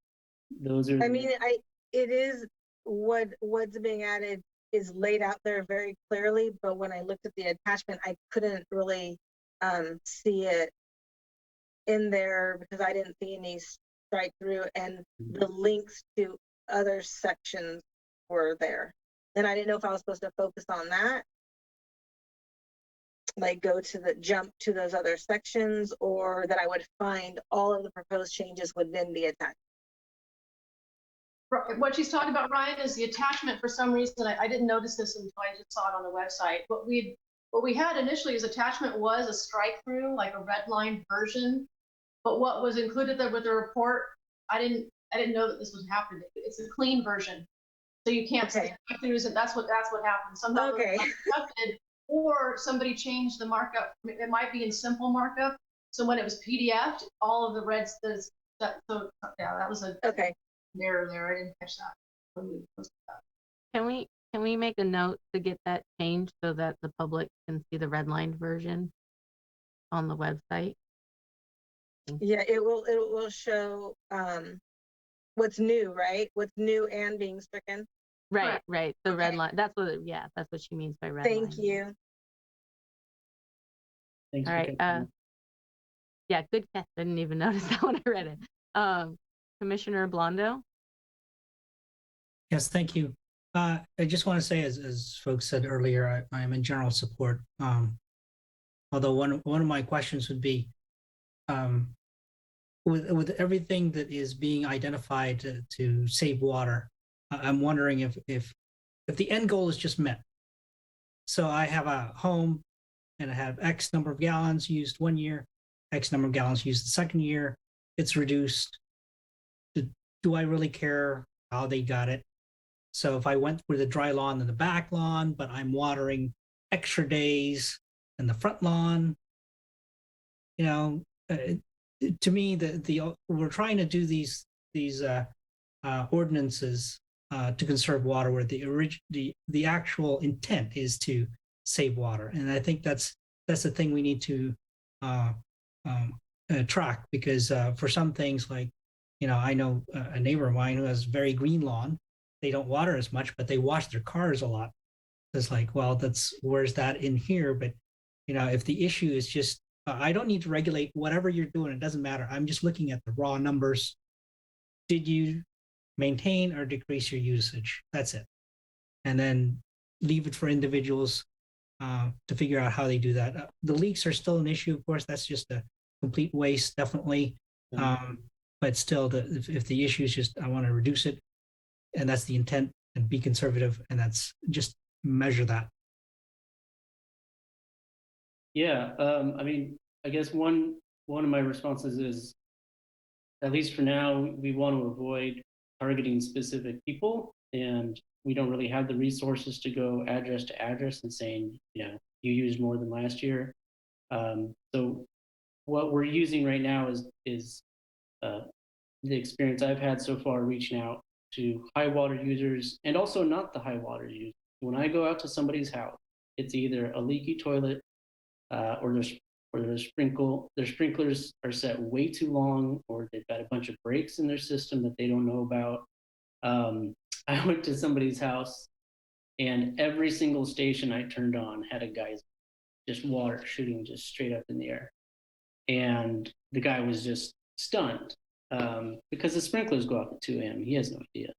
Speaker 7: those are.
Speaker 9: I mean, it is what's being added is laid out there very clearly, but when I looked at the attachment, I couldn't really see it in there because I didn't see any strike through, and the links to other sections were there. And I didn't know if I was supposed to focus on that, like go to the jump to those other sections, or that I would find all of the proposed changes within the attachment.
Speaker 6: What she's talking about, Ryan, is the attachment. For some reason, I didn't notice this until I just saw it on the website. What we had initially as attachment was a strike through, like a red line version. But what was included there with the report, I didn't know that this was happening. It's a clean version, so you can't see strike throughs, and that's what happened. Sometimes
Speaker 9: Okay.
Speaker 6: or somebody changed the markup. It might be in simple markup. So when it was PDF'd, all of the reds, so yeah, that was a error there. I didn't catch that when we posted that.
Speaker 1: Can we make a note to get that changed so that the public can see the redlined version on the website?
Speaker 9: Yeah, it will show what's new, right? What's new and being stricken.
Speaker 1: Right, right. The red line. That's what she means by red line.
Speaker 9: Thank you.
Speaker 7: Thanks.
Speaker 1: All right. Yeah, good catch. I didn't even notice that when I read it. Commissioner Blondo.
Speaker 5: Yes, thank you. I just want to say, as folks said earlier, I am in general support. Although one of my questions would be, with everything that is being identified to save water, I'm wondering if the end goal is just met. So I have a home and I have X number of gallons used 1 year, X number of gallons used the second year. It's reduced. Do I really care how they got it? So if I went with the dry lawn and the back lawn, but I'm watering extra days in the front lawn, to me, we're trying to do these ordinances to conserve water, where the actual intent is to save water, and I think that's the thing we need to track, because for some things, like I know a neighbor of mine who has very green lawn. They don't water as much, but they wash their cars a lot. It's like, well, where's that in here? But if the issue is just I don't need to regulate whatever you're doing. It doesn't matter. I'm just looking at the raw numbers. Did you maintain or decrease your usage? That's it. And then leave it for individuals to figure out how they do that. The leaks are still an issue, of course. That's just a complete waste, definitely. But still, if the issue is just I want to reduce it, and that's the intent, and be conservative, and that's just measure that.
Speaker 7: Yeah, I mean, I guess one of my responses is, at least for now, we want to avoid targeting specific people, and we don't really have the resources to go address to address and saying, you used more than last year. So what we're using right now is the experience I've had so far, reaching out to high water users and also not the high water users. When I go out to somebody's house, it's either a leaky toilet or their sprinklers are set way too long, or they've got a bunch of breaks in their system that they don't know about. I went to somebody's house, and every single station I turned on had a geyser, just water shooting just straight up in the air. And the guy was just stunned because the sprinklers go off at 2 a.m. He has no idea.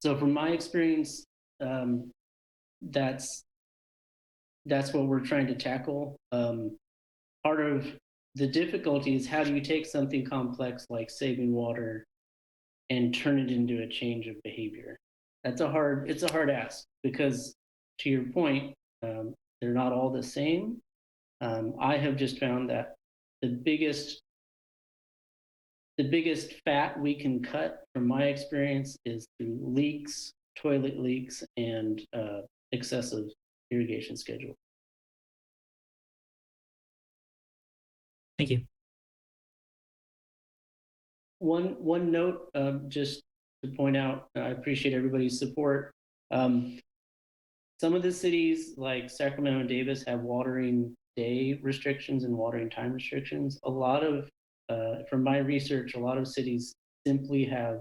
Speaker 7: So from my experience, that's what we're trying to tackle. Part of the difficulty is, how do you take something complex like saving water and turn it into a change of behavior? It's a hard ask, because to your point, they're not all the same. I have just found that the biggest fat we can cut, from my experience, is through leaks, toilet leaks, and excessive irrigation schedule.
Speaker 5: Thank you.
Speaker 7: One note, just to point out, I appreciate everybody's support. Some of the cities like Sacramento and Davis have watering day restrictions and watering time restrictions. A lot of, from my research, a lot of cities simply have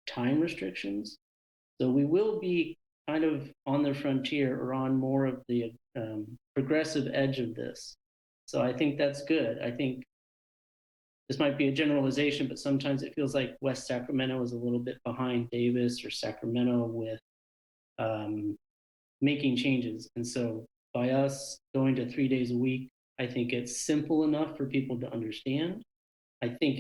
Speaker 7: time restrictions. So we will be kind of on the frontier or on more of the progressive edge of this. So I think that's good. I think this might be a generalization, but sometimes it feels like West Sacramento is a little bit behind Davis or Sacramento with making changes. And so by us going to 3 days a week, I think it's simple enough for people to understand. I think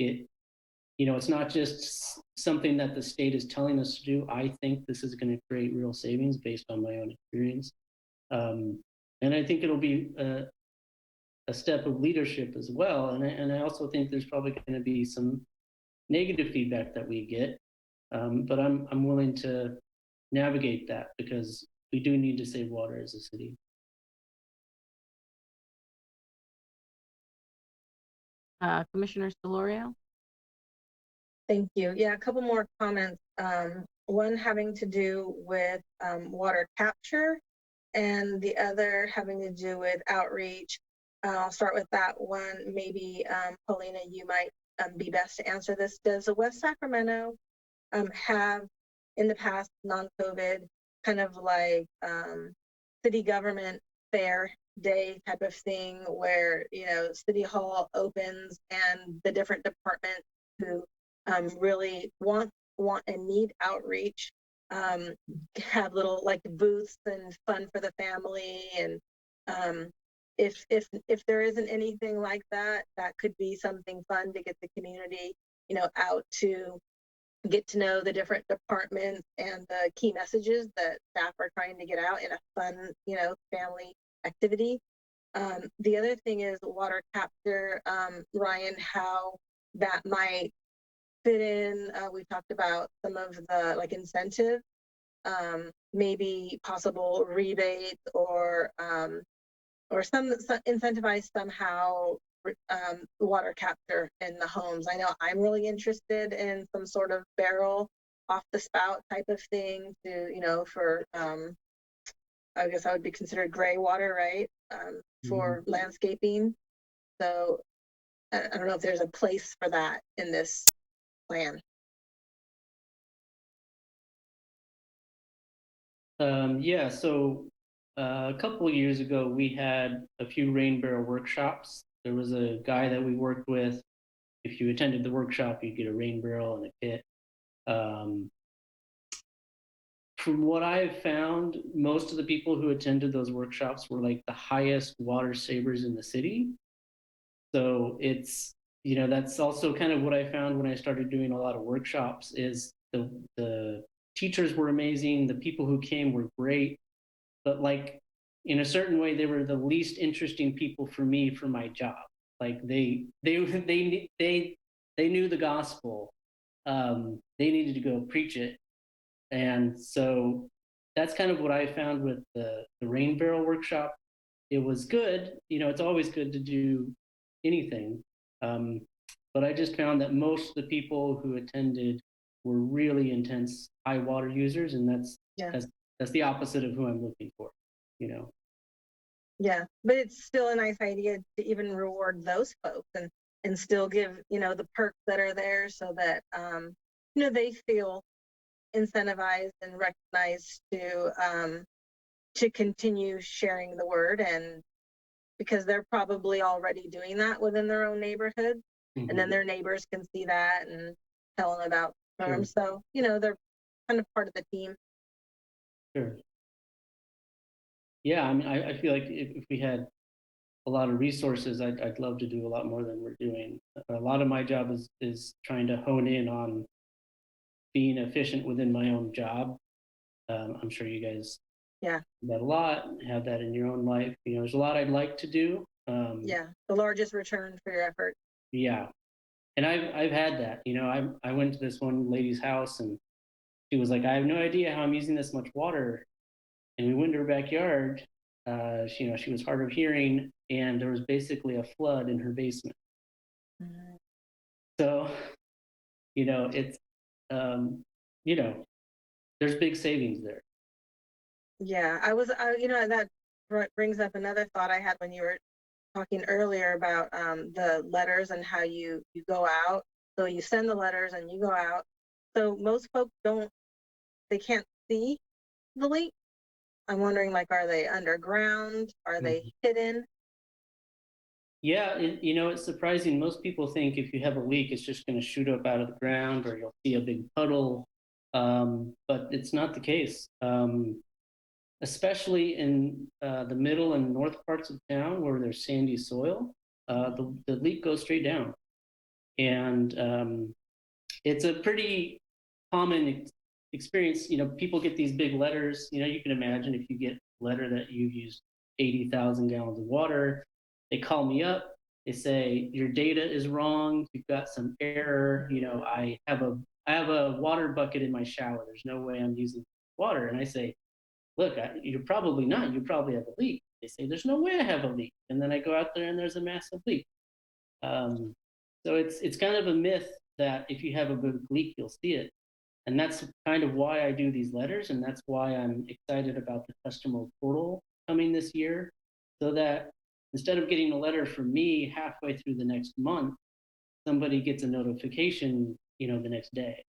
Speaker 7: it's not just something that the state is telling us to do. I think this is going to create real savings based on my own experience. And I think it'll be a step of leadership as well. And I also think there's probably going to be some negative feedback that we get. But I'm willing to navigate that because we do need to save water as a city.
Speaker 1: Commissioner Solorio?
Speaker 9: Thank you. Yeah, a couple more comments. One having to do with water capture and the other having to do with outreach. I'll start with that one. Maybe Paulina, you might be best to answer this. Does the West Sacramento have in the past non-COVID kind of like city government fair day type of thing where, City Hall opens and the different departments who really want and need outreach have little like booths and fun for the family, and if there isn't anything like that, that could be something fun to get the community out to get to know the different departments and the key messages that staff are trying to get out in a fun family activity. The other thing is water capture, Ryan, how that might fit in. We talked about some of the like incentive, maybe possible rebates or some incentivize somehow water capture in the homes. I know I'm really interested in some sort of barrel off the spout type of thing to for I guess that would be considered gray water, right? For landscaping. So I don't know if there's a place for that in this plan.
Speaker 7: Yeah, so a couple of years ago, we had a few rain barrel workshops. There was a guy that we worked with. If you attended the workshop, you'd get a rain barrel and a kit. From what I've found, most of the people who attended those workshops were like the highest water savers in the city. So it's, that's also kind of what I found when I started doing a lot of workshops is the teachers were amazing. The people who came were great, but like in a certain way, they were the least interesting people for me for my job. Like they knew the gospel. They needed to go preach it. And so that's kind of what I found with the rain barrel workshop. It was good. It's always good to do anything. But I just found that most of the people who attended were really intense high water users. And that's the opposite of who I'm looking for,
Speaker 9: Yeah, but it's still a nice idea to even reward those folks and still give, the perks that are there so that, they feel incentivized and recognized to continue sharing the word, and because they're probably already doing that within their own neighborhood, and then their neighbors can see that and tell them about them. So, they're kind of part of the team.
Speaker 7: Sure. Yeah, I mean, I feel like if we had a lot of resources, I'd love to do a lot more than we're doing. A lot of my job is trying to hone in on being efficient within my own job. I'm sure you guys do that a lot, have that in your own life. There's a lot I'd like to do.
Speaker 9: The largest return for your effort.
Speaker 7: Yeah, and I've had that. I went to this one lady's house and she was like, I have no idea how I'm using this much water. And we went to her backyard. She was hard of hearing, and there was basically a flood in her basement. So, it's there's big savings there.
Speaker 9: Yeah, that brings up another thought I had when you were talking earlier about the letters and how you go out. So you send the letters and you go out. So most folks they can't see the leak. I'm wondering, like, are they underground? Are they hidden?
Speaker 7: Yeah, it's surprising. Most people think if you have a leak, it's just going to shoot up out of the ground or you'll see a big puddle. But it's not the case. Especially in the middle and north parts of town where there's sandy soil, the leak goes straight down. And it's a pretty common experience. People get these big letters. You can imagine if you get a letter that you've used 80,000 gallons of water, they call me up. They say, your data is wrong. You've got some error. I have a water bucket in my shower. There's no way I'm using water. And I say, look, you're probably not. You probably have a leak. They say, there's no way I have a leak. And then I go out there and there's a massive leak. So it's kind of a myth that if you have a big leak, you'll see it. And that's kind of why I do these letters. And that's why I'm excited about the customer portal coming this year, so that instead of getting a letter from me halfway through the next month, somebody gets a notification, the next day.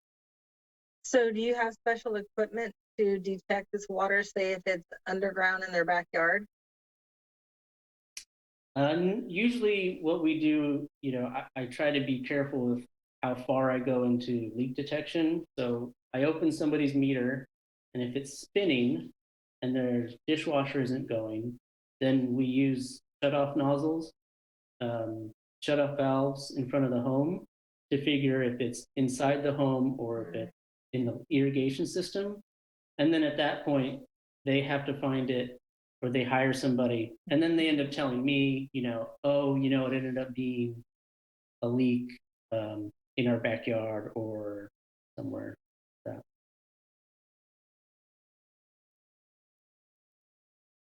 Speaker 9: So do you have special equipment to detect this water, say if it's underground in their backyard?
Speaker 7: Usually what we do, I try to be careful with how far I go into leak detection. So I open somebody's meter, and if it's spinning and their dishwasher isn't going, then we use shut-off nozzles, shut-off valves in front of the home to figure if it's inside the home or if it's in the irrigation system. And then at that point, they have to find it, or they hire somebody. And then they end up telling me, it ended up being a leak in our backyard or somewhere.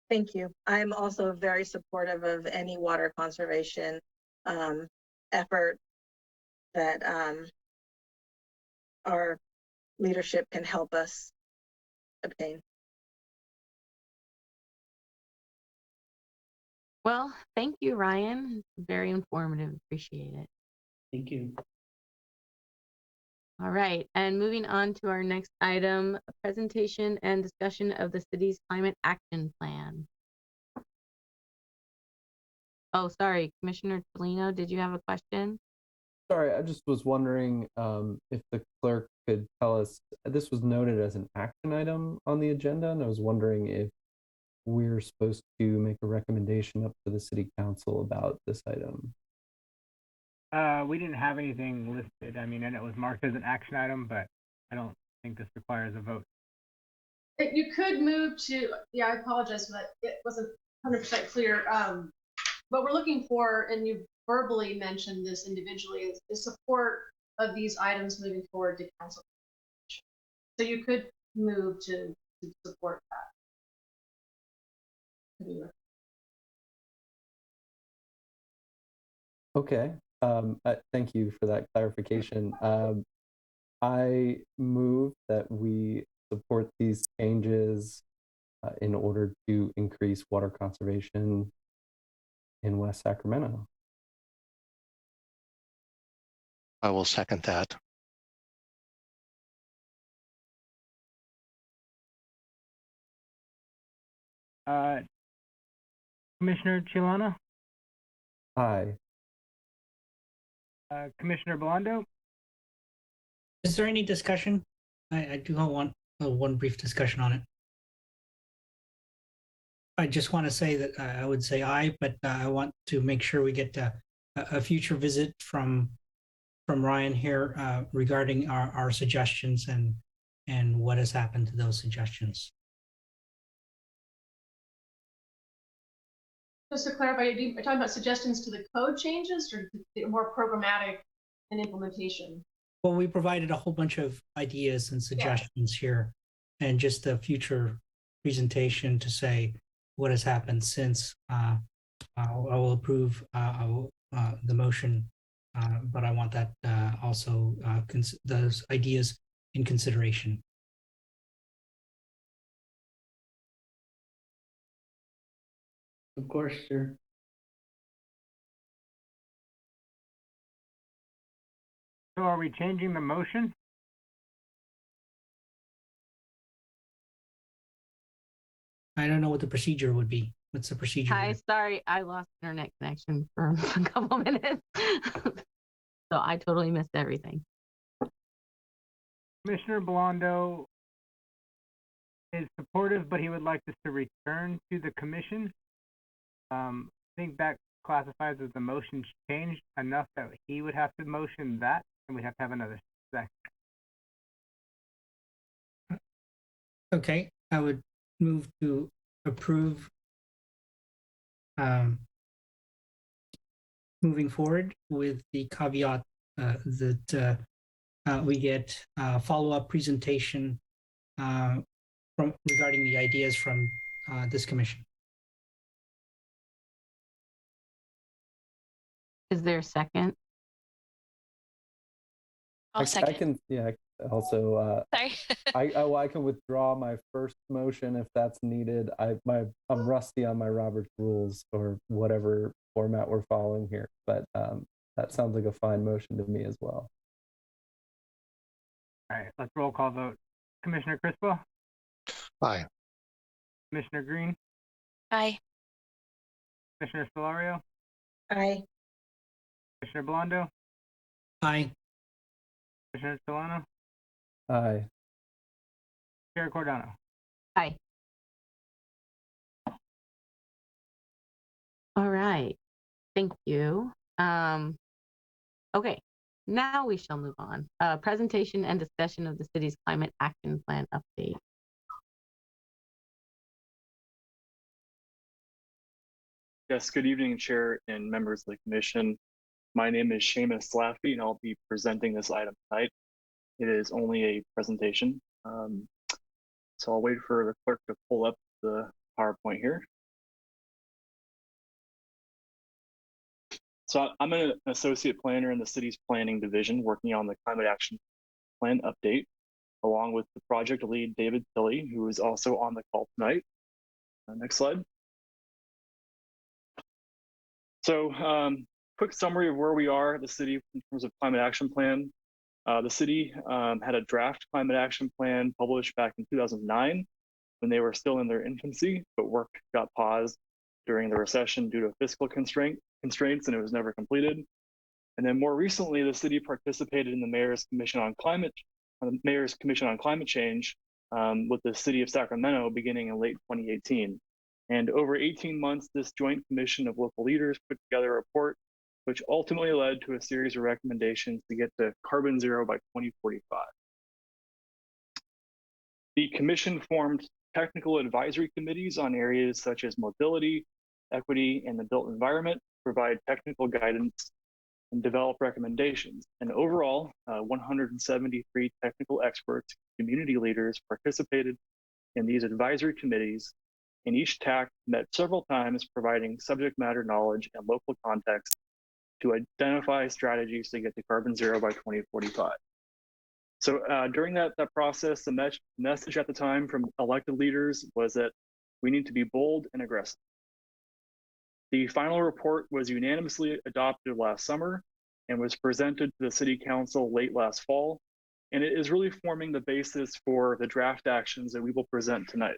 Speaker 9: Thank you. I'm also very supportive of any water conservation effort that our leadership can help us obtain.
Speaker 1: Well, thank you, Ryan. Very informative. Appreciate it.
Speaker 7: Thank you.
Speaker 1: All right, and moving on to our next item, a presentation and discussion of the city's climate action plan. Oh, sorry, Commissioner Tolino, did you have a question?
Speaker 8: Sorry, I just was wondering if the clerk could tell us, this was noted as an action item on the agenda, and I was wondering if we're supposed to make a recommendation up to the city council about this item.
Speaker 2: We didn't have anything listed. I mean, and it was marked as an action item, but I don't think this requires a vote.
Speaker 6: You could move to, I apologize for that. It wasn't 100% clear. What we're looking for, and you verbally mentioned this individually, is support of these items moving forward to council. So you could move to support that.
Speaker 8: Okay, thank you for that clarification. I move that we support these changes in order to increase water conservation in West Sacramento.
Speaker 4: I will second that.
Speaker 2: Commissioner Chilano?
Speaker 8: Aye.
Speaker 2: Commissioner Blondo?
Speaker 5: Is there any discussion? I do want one brief discussion on it. I just want to say that I would say aye, but I want to make sure we get a future visit from Ryan here regarding our suggestions and what has happened to those suggestions.
Speaker 6: Just to clarify, are you talking about suggestions to the code changes or more programmatic and implementation?
Speaker 5: Well, we provided a whole bunch of ideas and suggestions here, and just a future presentation to say what has happened since. I will approve the motion, but I want that also those ideas in consideration.
Speaker 7: Of course, sure.
Speaker 2: So are we changing the motion?
Speaker 5: I don't know what the procedure would be. What's the procedure?
Speaker 1: Hi,
Speaker 5: here?
Speaker 1: sorry, I lost internet connection for a couple minutes. So I totally missed everything.
Speaker 2: Commissioner Blondo is supportive, but he would like this to return to the commission. I think that classifies as the motion changed enough that he would have to motion that, and we'd have to have another second.
Speaker 5: Okay, I would move to approve moving forward with the caveat that we get follow-up presentation from regarding the ideas from this commission.
Speaker 1: Is there a second?
Speaker 3: I'll second.
Speaker 8: I can, yeah, also,
Speaker 3: Sorry.
Speaker 8: I can withdraw my first motion if that's needed. I'm rusty on my Robert's rules or whatever format we're following here, but that sounds like a fine motion to me as well.
Speaker 2: All right, let's roll call vote. Commissioner Crispo,
Speaker 4: Aye.
Speaker 2: Commissioner Green,
Speaker 3: Aye.
Speaker 2: Commissioner Solario,
Speaker 9: Aye.
Speaker 2: Commissioner Blondo,
Speaker 5: Aye.
Speaker 2: Commissioner Solano,
Speaker 8: Aye.
Speaker 2: Chair Cordano.
Speaker 1: Aye. All right, thank you. Okay, now we shall move on. Presentation and discussion of the city's climate action plan update.
Speaker 10: Yes, good evening, Chair and members of the Commission. My name is Seamus Slaffy, and I'll be presenting this item tonight. It is only a presentation, so I'll wait for the clerk to pull up the PowerPoint here. So I'm an associate planner in the city's planning division working on the climate action plan update, along with the project lead, David Tilley, who is also on the call tonight. Next slide. So quick summary of where we are at the city in terms of climate action plan. The city had a draft climate action plan published back in 2009 when they were still in their infancy, but work got paused during the recession due to fiscal constraints, and it was never completed. And then more recently, the city participated in the Mayor's Commission on Climate Change with the city of Sacramento beginning in late 2018. And over 18 months, this joint commission of local leaders put together a report, which ultimately led to a series of recommendations to get to carbon zero by 2045. The commission formed technical advisory committees on areas such as mobility, equity, and the built environment to provide technical guidance and develop recommendations. And overall, 173 technical experts, community leaders participated in these advisory committees, and each TAC met several times, providing subject matter knowledge and local context to identify strategies to get to carbon zero by 2045. So during that process, the message at the time from elected leaders was that we need to be bold and aggressive. The final report was unanimously adopted last summer and was presented to the City Council late last fall, and it is really forming the basis for the draft actions that we will present tonight.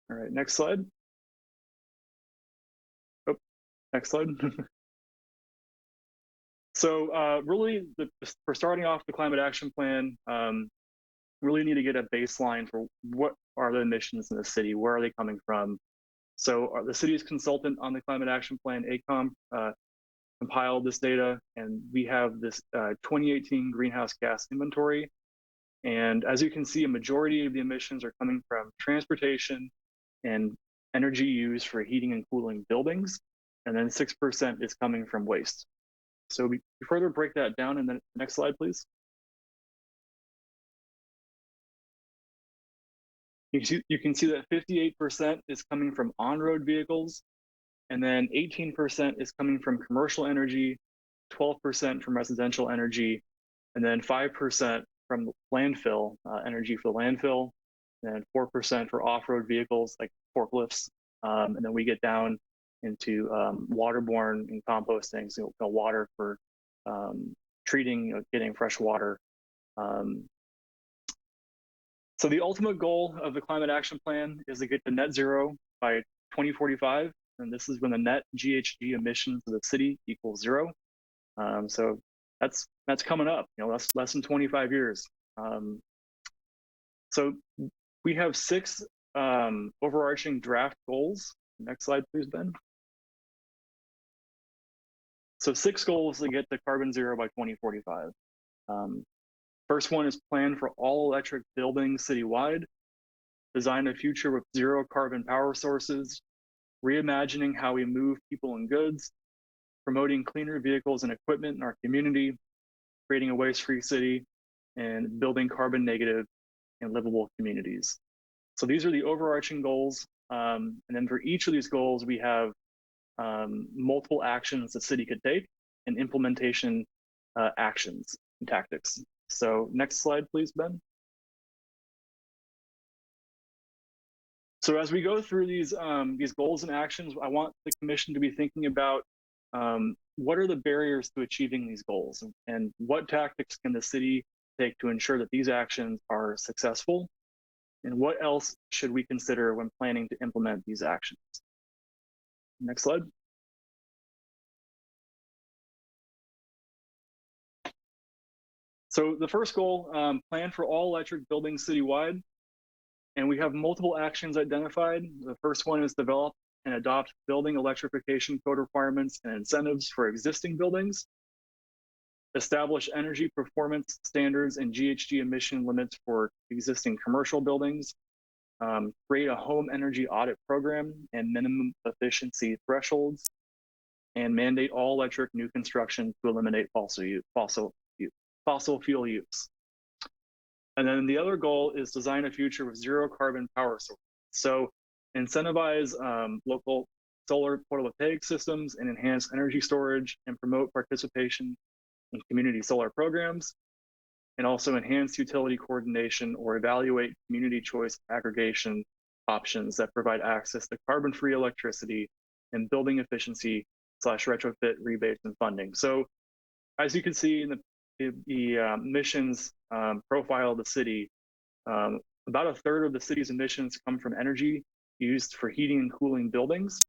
Speaker 10: All right, next slide. Oh, next slide. So really, for starting off the climate action plan, really need to get a baseline for what are the emissions in the city, where are they coming from? So the city's consultant on the climate action plan, ACOM, compiled this data, and we have this 2018 greenhouse gas inventory. And as you can see, a majority of the emissions are coming from transportation and energy used for heating and cooling buildings, and then 6% is coming from waste. So we further break that down in the next slide, please. You can see that 58% is coming from on-road vehicles, and then 18% is coming from commercial energy, 12% from residential energy, and then 5% from landfill, energy for landfill, and 4% for off-road vehicles like forklifts. And then we get down into waterborne and composting, so water for treating, getting fresh water. So the ultimate goal of the climate action plan is to get to net zero by 2045, and this is when the net GHG emissions of the city equals zero. So that's coming up. That's less than 25 years. So we have 6 overarching draft goals. Next slide, please, Ben. So 6 goals to get to carbon zero by 2045. First one is plan for all electric buildings citywide, design a future with zero carbon power sources, reimagining how we move people and goods, promoting cleaner vehicles and equipment in our community, creating a waste-free city, and building carbon negative and livable communities. So these are the overarching goals. And then for each of these goals, we have multiple actions the city could take and implementation actions and tactics. So next slide, please, Ben. So as we go through these goals and actions, I want the commission to be thinking about what are the barriers to achieving these goals, and what tactics can the city take to ensure that these actions are successful, and what else should we consider when planning to implement these actions. Next slide. So the first goal, plan for all electric buildings citywide. And we have multiple actions identified. The first one is develop and adopt building electrification code requirements and incentives for existing buildings. Establish energy performance standards and GHG emission limits for existing commercial buildings. Create a home energy audit program and minimum efficiency thresholds. And mandate all electric new construction to eliminate fossil fuel use. And then the other goal is design a future with zero carbon power sources. So incentivize local solar photovoltaic systems and enhance energy storage, and promote participation in community solar programs, and also enhance utility coordination or evaluate community choice aggregation options that provide access to carbon-free electricity and building efficiency / retrofit rebates and funding. So as you can see in the emissions profile of the city, about a third of the city's emissions come from energy used for heating and cooling buildings.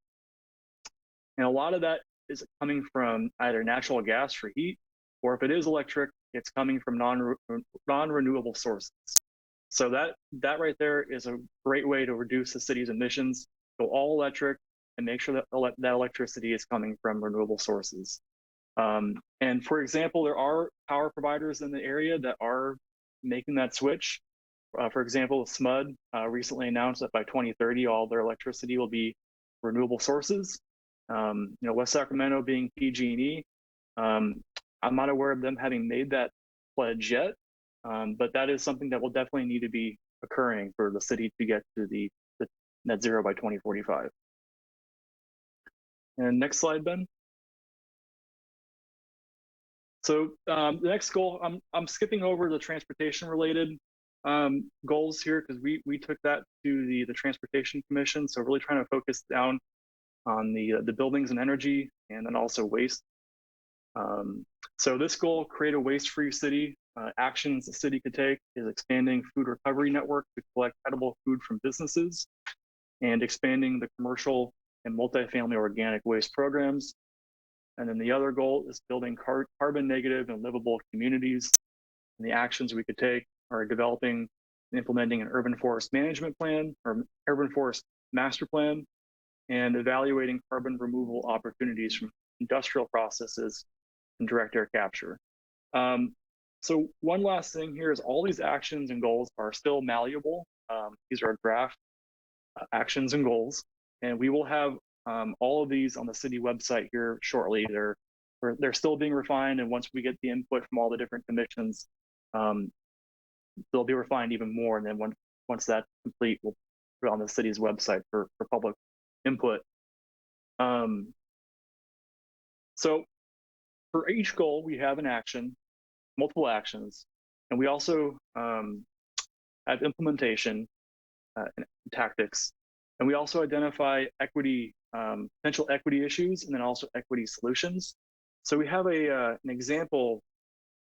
Speaker 10: And a lot of that is coming from either natural gas for heat, or if it is electric, it's coming from non-renewable sources. So that right there is a great way to reduce the city's emissions. Go all electric and make sure that that electricity is coming from renewable sources. And for example, there are power providers in the area that are making that switch. For example, SMUD recently announced that by 2030, all their electricity will be renewable sources. West Sacramento being PG&E, I'm not aware of them having made that pledge yet, but that is something that will definitely need to be occurring for the city to get to the net zero by 2045. And next slide, Ben. So the next goal, I'm skipping over the transportation related goals here because we took that to the Transportation Commission. So really trying to focus down on the buildings and energy, and then also waste. So this goal, create a waste-free city. Actions the city could take is expanding food recovery network to collect edible food from businesses, and expanding the commercial and multifamily organic waste programs. And then the other goal is building carbon negative and livable communities. And the actions we could take are developing and implementing an urban forest management plan or urban forest master plan, and evaluating carbon removal opportunities from industrial processes and direct air capture. So one last thing here is all these actions and goals are still malleable. These are draft actions and goals, and we will have all of these on the city website here shortly. They're still being refined, and once we get the input from all the different commissions, they'll be refined even more. And then once that's complete, we'll put it on the city's website for public input. So for each goal, we have an action, multiple actions. And we also have implementation and tactics. And we also identify equity, potential equity issues, and then also equity solutions. So we have an example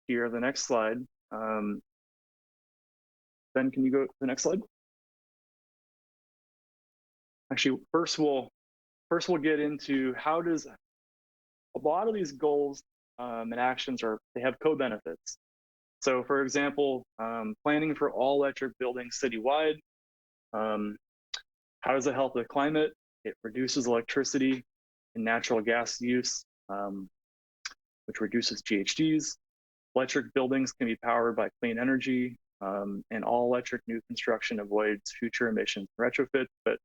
Speaker 10: here, the next slide. Ben, can you go to the next slide? Actually, first we'll get into how does a lot of these goals and actions they have co-benefits. So for example, planning for all electric buildings citywide. How does it help the climate? It reduces electricity and natural gas use, which reduces GHGs. Electric buildings can be powered by clean energy, and all electric new construction avoids future emissions and retrofits, but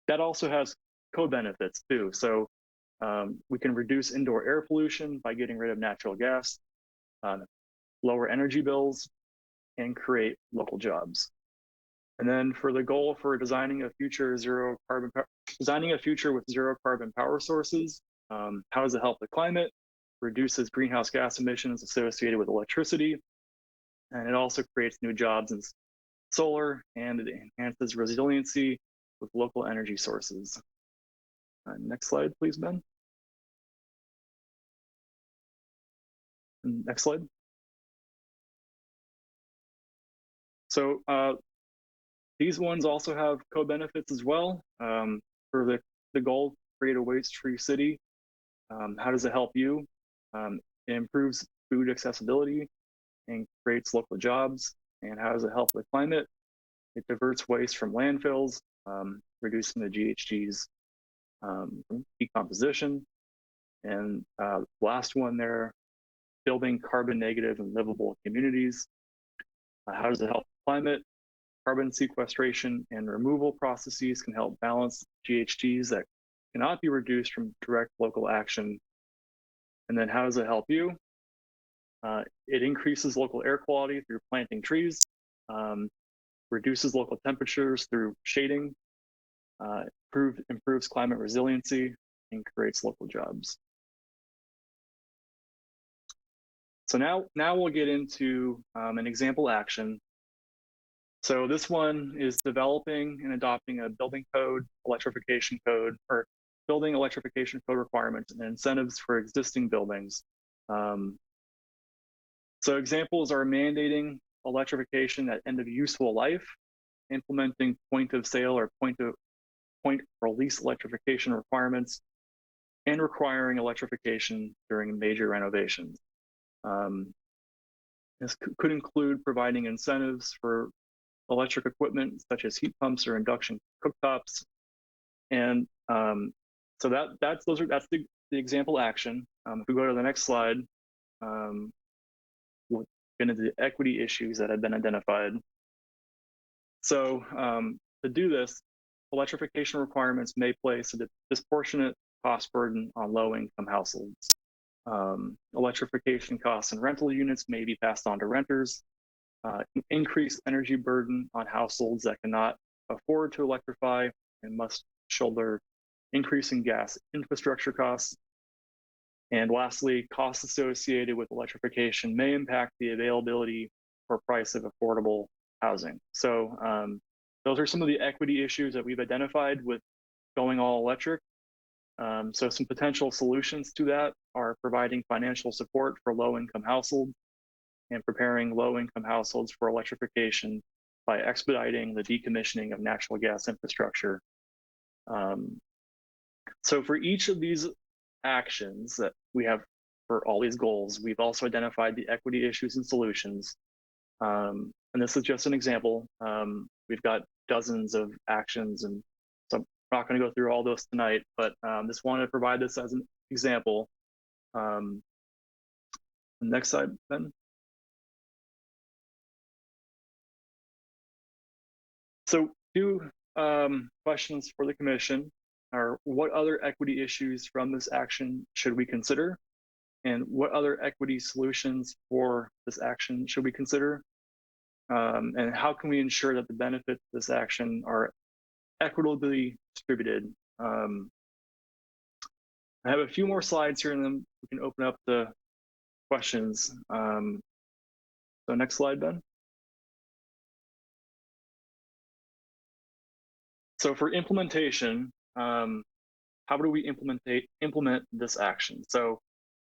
Speaker 10: that also has co-benefits too. So we can reduce indoor air pollution by getting rid of natural gas, lower energy bills, and create local jobs. And then for the goal for designing a future with zero carbon power sources, how does it help the climate? Reduces greenhouse gas emissions associated with electricity, and it also creates new jobs in solar, and it enhances resiliency with local energy sources. Next slide, please, Ben. And next slide. So these ones also have co-benefits as well. For the goal, create a waste-free city. How does it help you? It improves food accessibility and creates local jobs. And how does it help the climate? It diverts waste from landfills, reducing the GHGs from decomposition. And last one there, building carbon negative and livable communities. How does it help the climate? Carbon sequestration and removal processes can help balance GHGs that cannot be reduced from direct local action. And then how does it help you? It increases local air quality through planting trees, reduces local temperatures through shading, improves climate resiliency, and creates local jobs. So now we'll get into an example action. So this one is developing and adopting a building code, electrification code, or building electrification code requirements and incentives for existing buildings. So examples are mandating electrification at end of useful life, implementing point of sale or point release electrification requirements, and requiring electrification during major renovations. This could include providing incentives for electric equipment such as heat pumps or induction cooktops, and so that's the example action. If we go to the next slide, we'll get into the equity issues that have been identified. So to do this, electrification requirements may place a disproportionate cost burden on low-income households. Electrification costs and rental units may be passed on to renters. Increased energy burden on households that cannot afford to electrify and must shoulder increasing gas infrastructure costs. And lastly, costs associated with electrification may impact the availability or price of affordable housing. So those are some of the equity issues that we've identified with going all electric. So some potential solutions to that are providing financial support for low-income households and preparing low-income households for electrification by expediting the decommissioning of natural gas infrastructure. So for each of these actions that we have for all these goals, we've also identified the equity issues and solutions. And this is just an example. We've got dozens of actions, and so I'm not going to go through all those tonight, but just wanted to provide this as an example. Next slide, Ben. So two questions for the commission are: what other equity issues from this action should we consider? And what other equity solutions for this action should we consider? And how can we ensure that the benefits of this action are equitably distributed? I have a few more slides here, and then we can open up the questions. So next slide, Ben. So for implementation, how do we implement this action? So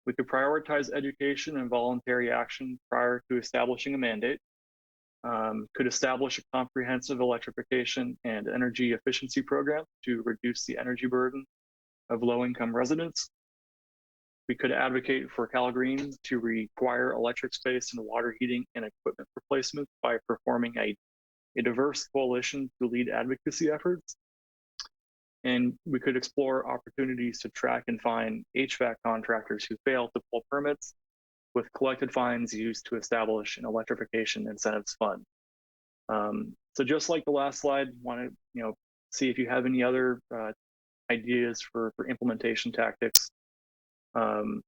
Speaker 10: we could prioritize education and voluntary action prior to establishing a mandate. Could establish a comprehensive electrification and energy efficiency program to reduce the energy burden of low-income residents. We could advocate for Cal Green to require electric space and water heating and equipment replacement by performing a diverse coalition to lead advocacy efforts. And we could explore opportunities to track and fine HVAC contractors who fail to pull permits, with collected fines used to establish an electrification incentives fund. So just like the last slide, want to see if you have any other ideas for implementation tactics. And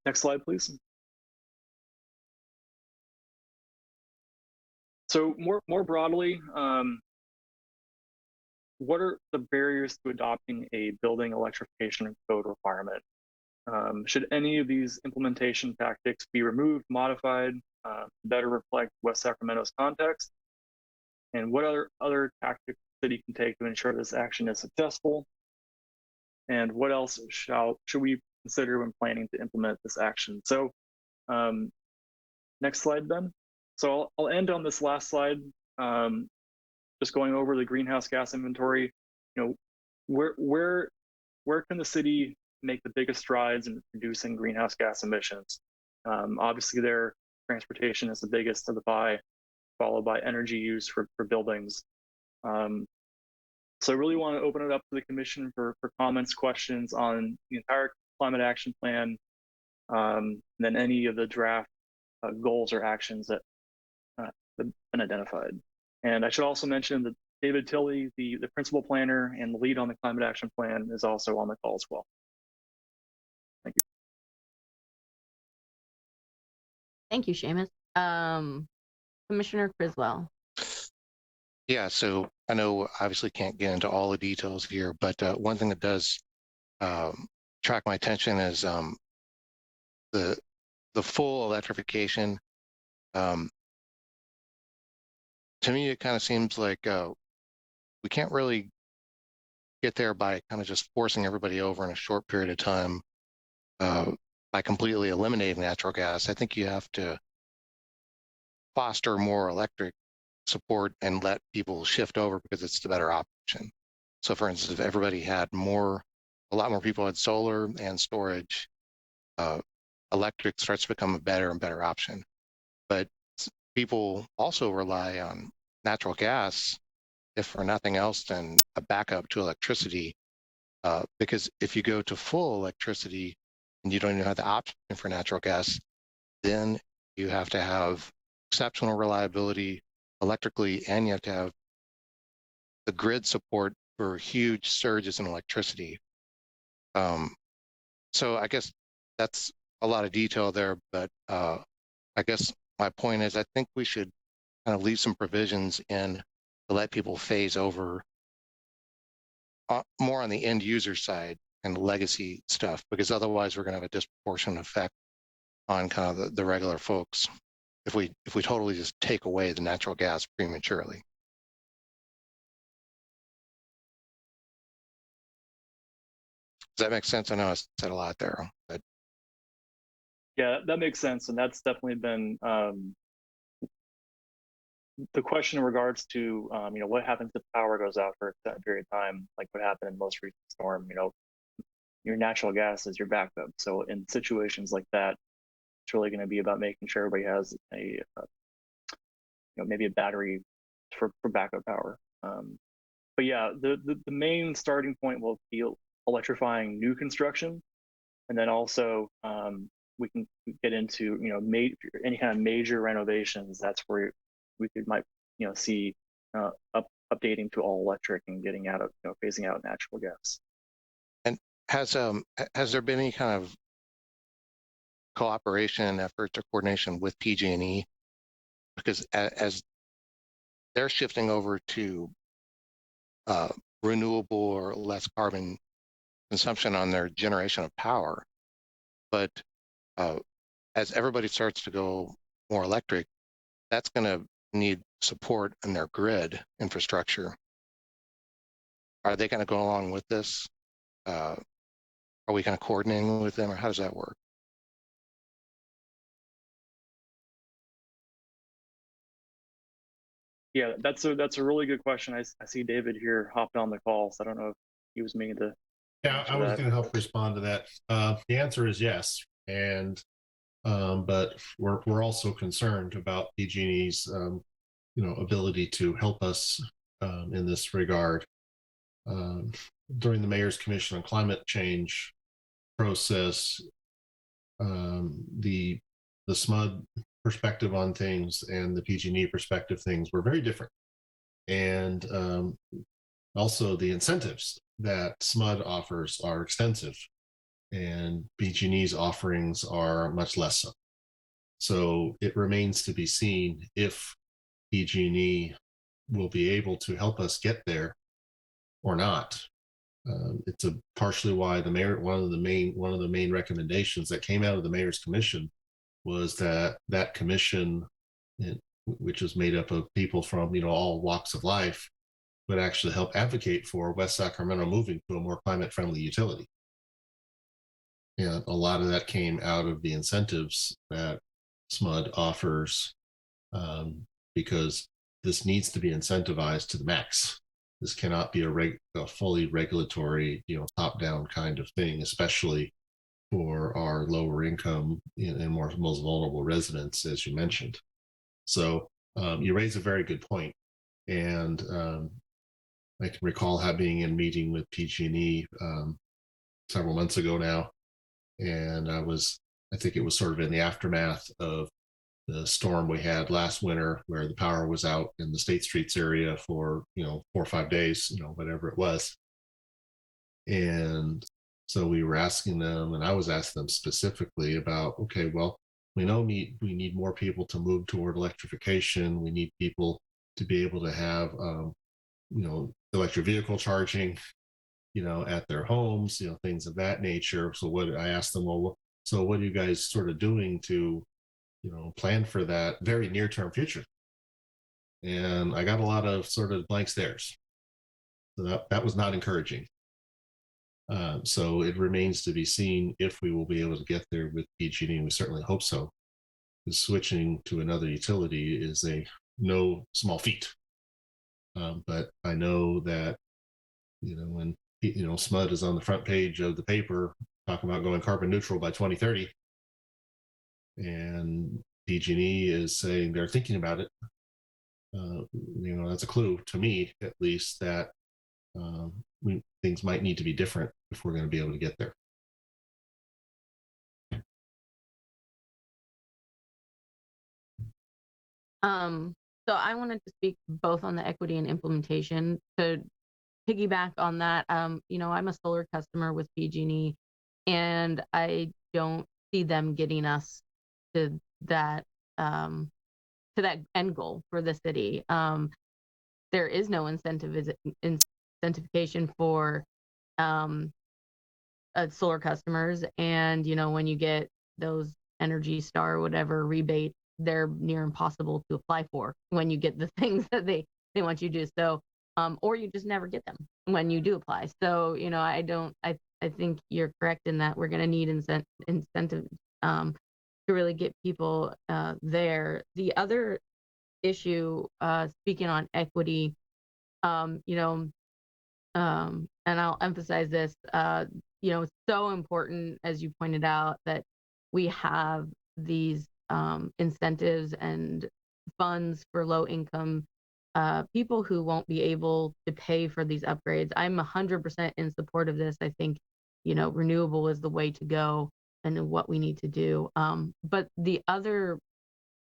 Speaker 10: next slide, please. So more broadly, what are the barriers to adopting a building electrification code requirement? Should any of these implementation tactics be removed, modified, better reflect West Sacramento's context? And what other tactics the city can take to ensure this action is successful? And what else should we consider when planning to implement this action? So next slide, Ben. So I'll end on this last slide, just going over the greenhouse gas inventory. Where can the city make the biggest strides in reducing greenhouse gas emissions? Obviously, their transportation is the biggest of the pie, followed by energy use for buildings. So I really want to open it up to the commission for comments, questions on the entire climate action plan, and then any of the draft goals or actions that have been identified. And I should also mention that David Tilley, the principal planner and the lead on the climate action plan, is also on the call as well. Thank you.
Speaker 1: Thank you, Seamus. Commissioner Criswell.
Speaker 4: Yeah, so I know obviously can't get into all the details here, but one thing that does track my attention is the full electrification. To me, it kind of seems like we can't really get there by kind of just forcing everybody over in a short period of time by completely eliminating natural gas. I think you have to foster more electric support and let people shift over because it's the better option. So for instance, if everybody had a lot more people had solar and storage, electric starts to become a better and better option. But people also rely on natural gas, if for nothing else than a backup to electricity, because if you go to full electricity and you don't even have the option for natural gas, then you have to have exceptional reliability electrically, and you have to have the grid support for huge surges in electricity. So I guess that's a lot of detail there, but I guess my point is I think we should kind of leave some provisions in to let people phase over more on the end user side and legacy stuff, because otherwise we're going to have a disproportionate effect on kind of the regular folks if we totally just take away the natural gas prematurely. Does that make sense? I know I said a lot there, but
Speaker 10: Yeah, that makes sense, and that's definitely been the question in regards to what happens if power goes out for a period of time, like what happened in the most recent storm. Your natural gas is your backup. So in situations like that, it's really going to be about making sure everybody has a maybe a battery for backup power. But yeah, the main starting point will be electrifying new construction, and then also we can get into any kind of major renovations. That's where we might see updating to all electric and getting out of phasing out natural gas.
Speaker 4: And has there been any kind of cooperation efforts or coordination with PG&E? Because as they're shifting over to renewable or less carbon consumption on their generation of power, but as everybody starts to go more electric, that's going to need support in their grid infrastructure. Are they going to go along with this? Are we kind of coordinating with them, or how does that work?
Speaker 10: Yeah, that's a really good question. I see David here hopping on the call, so I don't know if he was meaning to.
Speaker 11: Yeah, I was going to help respond to that. The answer is yes, and but we're also concerned about PG&E's ability to help us in this regard. During the Mayor's Commission on Climate Change process, the SMUD perspective on things and the PG&E perspective things were very different, and also the incentives that SMUD offers are extensive, and PG&E's offerings are much less so. So it remains to be seen if PG&E will be able to help us get there or not. It's partially why the mayor, one of the main recommendations that came out of the Mayor's Commission was that commission, which is made up of people from all walks of life, would actually help advocate for West Sacramento moving to a more climate-friendly utility. And a lot of that came out of the incentives that SMUD offers, because this needs to be incentivized to the max. This cannot be a fully regulatory, top-down kind of thing, especially for our lower income and most vulnerable residents, as you mentioned. So you raise a very good point. And I can recall being in a meeting with PG&E several months ago now, and I think it was sort of in the aftermath of the storm we had last winter, where the power was out in the State Streets area for 4 or 5 days, whatever it was. And so we were asking them, and I was asking them specifically about, okay, well, we know we need more people to move toward electrification. We need people to be able to have electric vehicle charging at their homes, things of that nature. So what I asked them, well, so what are you guys sort of doing to plan for that very near-term future? And I got a lot of sort of blank stares. So that was not encouraging. So it remains to be seen if we will be able to get there with PG&E, and we certainly hope so. Because switching to another utility is no small feat. But I know that when SMUD is on the front page of the paper talking about going carbon neutral by 2030, and PG&E is saying they're thinking about it, that's a clue to me, at least, that things might need to be different if we're going to be able to get there.
Speaker 1: So I wanted to speak both on the equity and implementation. To piggyback on that, I'm a solar customer with PG&E, and I don't see them getting us to that end goal for the city. There is no incentivization for solar customers, and when you get those Energy Star or whatever rebate, they're near impossible to apply for when you get the things that they want you to do. So or you just never get them when you do apply. So I think you're correct in that we're going to need incentive to really get people there. The other issue, speaking on equity, and I'll emphasize this, it's so important, as you pointed out, that we have these incentives and funds for low income people who won't be able to pay for these upgrades. I'm 100% in support of this. I think, renewable is the way to go and what we need to do. But the other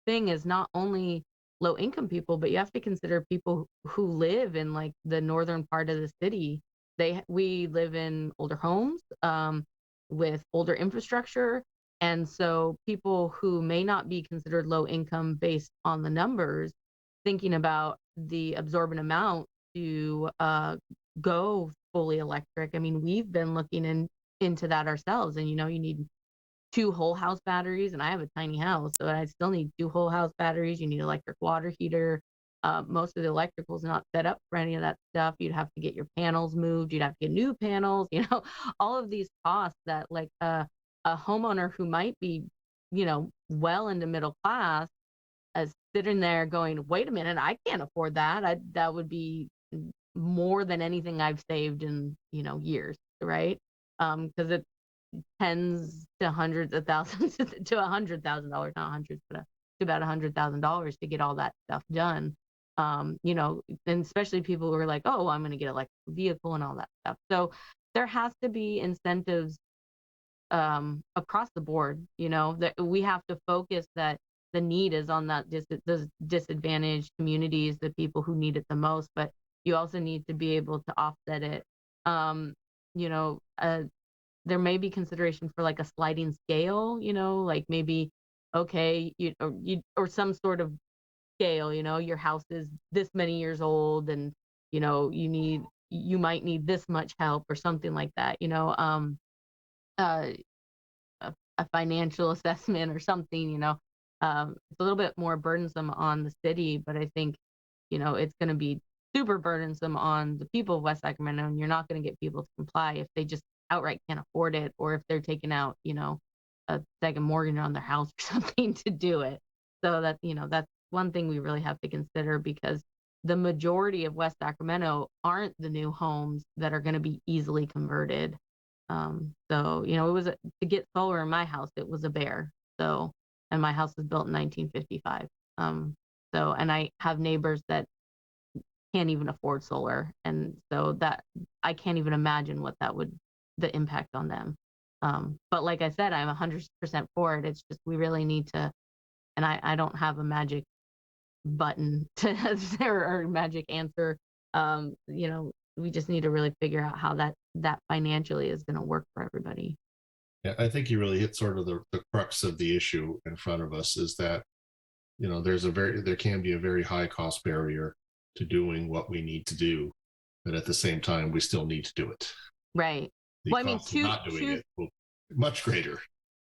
Speaker 1: thing is not only low income people, but you have to consider people who live in like the northern part of the city. We live in older homes with older infrastructure. And so people who may not be considered low income based on the numbers, thinking about the absorbent amount to go fully electric. I mean, we've been looking into that ourselves, and you need 2 whole house batteries, and I have a tiny house, so I still need 2 whole house batteries. You need electric water heater. Most of the electrical is not set up for any of that stuff. You'd have to get your panels moved. You'd have to get new panels. All of these costs that like a homeowner who might be, well into middle class, sitting there going, wait a minute, I can't afford that. That would be more than anything I've saved in, years, right? Because it's tens to hundreds of thousands to $100,000, not hundreds, but to about $100,000 to get all that stuff done. And especially people who are like, oh, I'm going to get an electric vehicle and all that stuff. So there has to be incentives across the board, that we have to focus that the need is on those disadvantaged communities, the people who need it the most, but you also need to be able to offset it. There may be consideration for like a sliding scale, like maybe, okay, or some sort of scale, your house is this many years old and, you might need this much help or something like that, a financial assessment or something, it's a little bit more burdensome on the city, but I think, it's going to be super burdensome on the people of West Sacramento, and you're not going to get people to comply if they just outright can't afford it, or if they're taking out, a second mortgage on their house or something to do it. So that's one thing we really have to consider, because the majority of West Sacramento aren't the new homes that are going to be easily converted. So, it was to get solar in my house, it was a bear. So, and my house was built in 1955. And I have neighbors that can't even afford solar. And so that I can't even imagine what the impact on them. But like I said, I'm 100% for it. It's just, we really need to, and I don't have a magic button to or magic answer. We just need to really figure out how that financially is going to work for everybody.
Speaker 11: Yeah, I think you really hit sort of the crux of the issue in front of us, is that, there can be a very high cost barrier to doing what we need to do, but at the same time, we still need to do it.
Speaker 1: Right.
Speaker 11: The cost of not doing it will be much greater.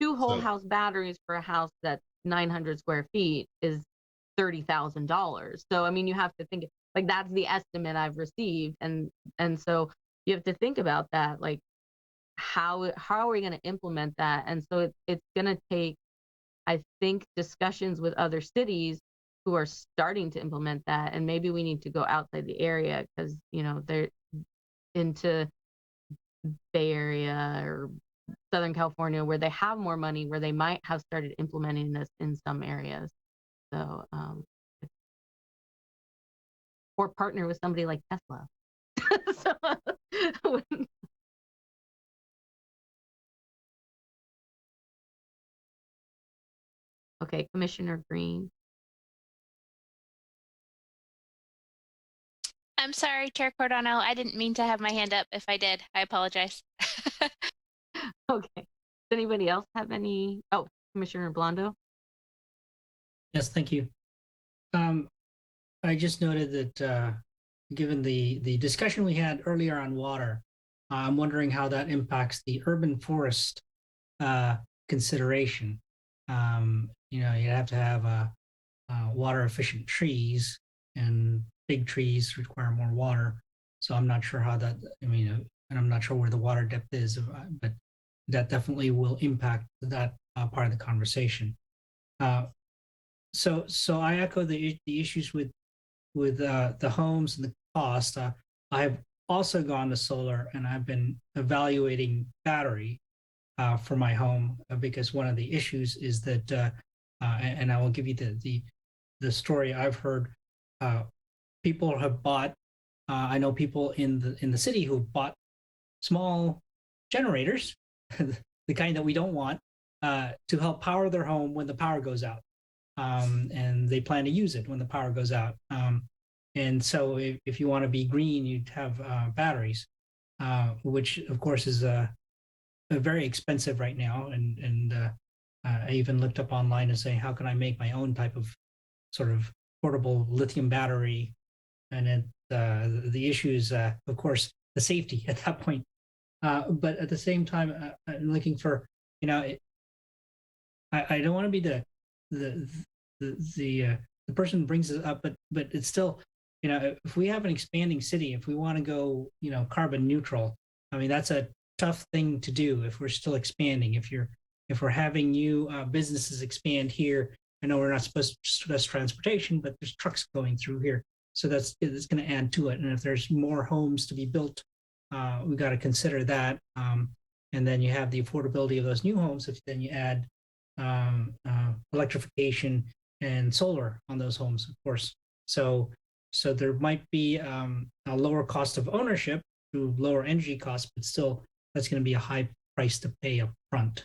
Speaker 1: 2 whole house batteries for a house that's 900 square feet is $30,000. So, I mean, you have to think, like, that's the estimate I've received. And so you have to think about that, like, how are we going to implement that? And so it's going to take, I think, discussions with other cities who are starting to implement that. And maybe we need to go outside the area, because, they're into Bay Area or Southern California, where they have more money, where they might have started implementing this in some areas. So, or partner with somebody like Tesla. Okay, Commissioner Green.
Speaker 3: I'm sorry, Chair Cordano. I didn't mean to have my hand up. If I did, I apologize.
Speaker 1: Okay. Does anybody else have any? Oh, Commissioner Blondo.
Speaker 5: Yes, thank you. I just noted that given the discussion we had earlier on water, I'm wondering how that impacts the urban forest consideration. You have to have water efficient trees, and big trees require more water. So I'm not sure how that, and I'm not sure where the water depth is, but that definitely will impact that part of the conversation. So I echo the issues with the homes and the cost. I've also gone to solar, and I've been evaluating battery for my home, because one of the issues is that, and I will give you the story I've heard. People have bought. I know people in the city who bought small generators, the kind that we don't want, to help power their home when the power goes out. And they plan to use it when the power goes out. And so if you want to be green, you'd have batteries, which of course is very expensive right now. And I even looked up online and say, how can I make my own type of sort of portable lithium battery? And the issue is, of course, the safety at that point. But at the same time, I'm looking for, I don't want to be the the person who brings it up, but it's still, if we have an expanding city, if we want to go, carbon neutral, I mean, that's a tough thing to do if we're still expanding. If we're having new businesses expand here, I know we're not supposed to stress transportation, but there's trucks going through here, so it's going to add to it. And if there's more homes to be built, we got to consider that. And then you have the affordability of those new homes. If then you add electrification and solar on those homes, of course. So there might be a lower cost of ownership through lower energy costs, but still that's going to be a high price to pay up front.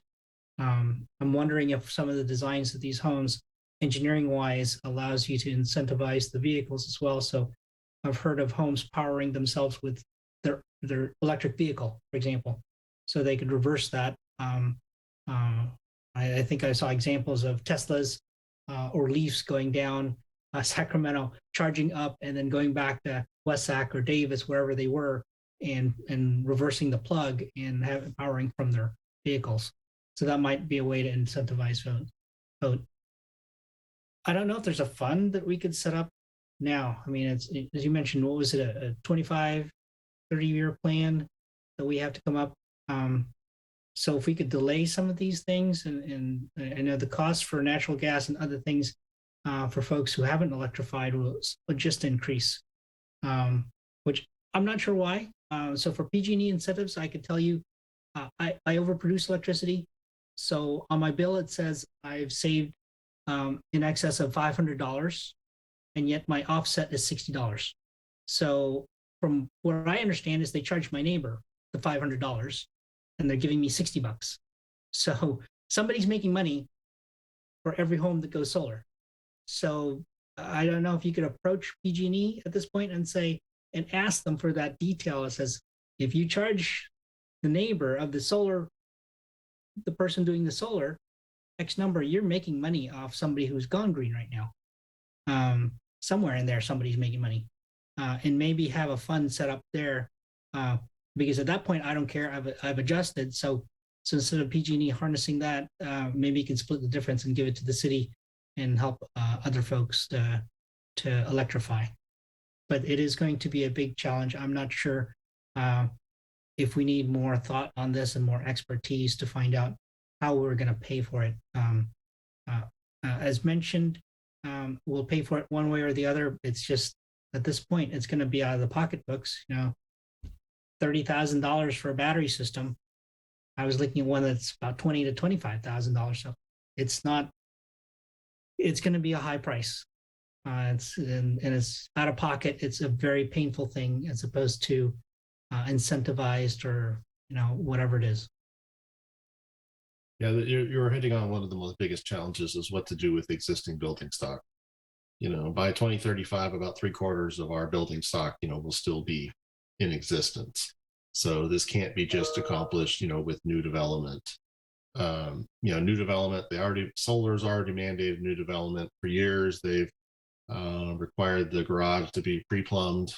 Speaker 5: I'm wondering if some of the designs of these homes, engineering wise, allows you to incentivize the vehicles as well. So I've heard of homes powering themselves with their electric vehicle, for example, so they could reverse that. I think I saw examples of Teslas or Leafs going down Sacramento, charging up, and then going back to West Sac or Davis, wherever they were, and reversing the plug and powering from their vehicles. So that might be a way to incentivize vote. I don't know if there's a fund that we could set up now. I mean, as you mentioned, what was it, a 25, 30-year plan that we have to come up? So if we could delay some of these things, and I know the cost for natural gas and other things for folks who haven't electrified will just increase, which I'm not sure why. So for PG&E incentives, I could tell you I overproduce electricity. So on my bill, it says I've saved in excess of $500, and yet my offset is $60. So from what I understand is they charge my neighbor the $500 and they're giving me $60. So somebody's making money for every home that goes solar. So I don't know if you could approach PG&E at this point and say, and ask them for that detail. It says, if you charge the neighbor of the solar, the person doing the solar, X number, you're making money off somebody who's gone green right now. Somewhere in there, somebody's making money. And maybe have a fund set up there, because at that point, I don't care. I've adjusted. So instead of PG&E harnessing that, maybe you can split the difference and give it to the city and help other folks to electrify. But it is going to be a big challenge. I'm not sure if we need more thought on this and more expertise to find out how we're going to pay for it. As mentioned, we'll pay for it one way or the other. It's just at this point, it's going to be out of the pocketbooks. $30,000 for a battery system. I was looking at one that's about $20,000 to $25,000. So it's not. It's going to be a high price. It's out of pocket. It's a very painful thing as opposed to incentivized or whatever it is.
Speaker 11: Yeah, you're hitting on one of the most biggest challenges is what to do with existing building stock. By 2035, about 3/4 of our building stock, will still be in existence. So this can't be just accomplished, with new development. New development, solar's already mandated new development for years. They've required the garage to be pre-plumbed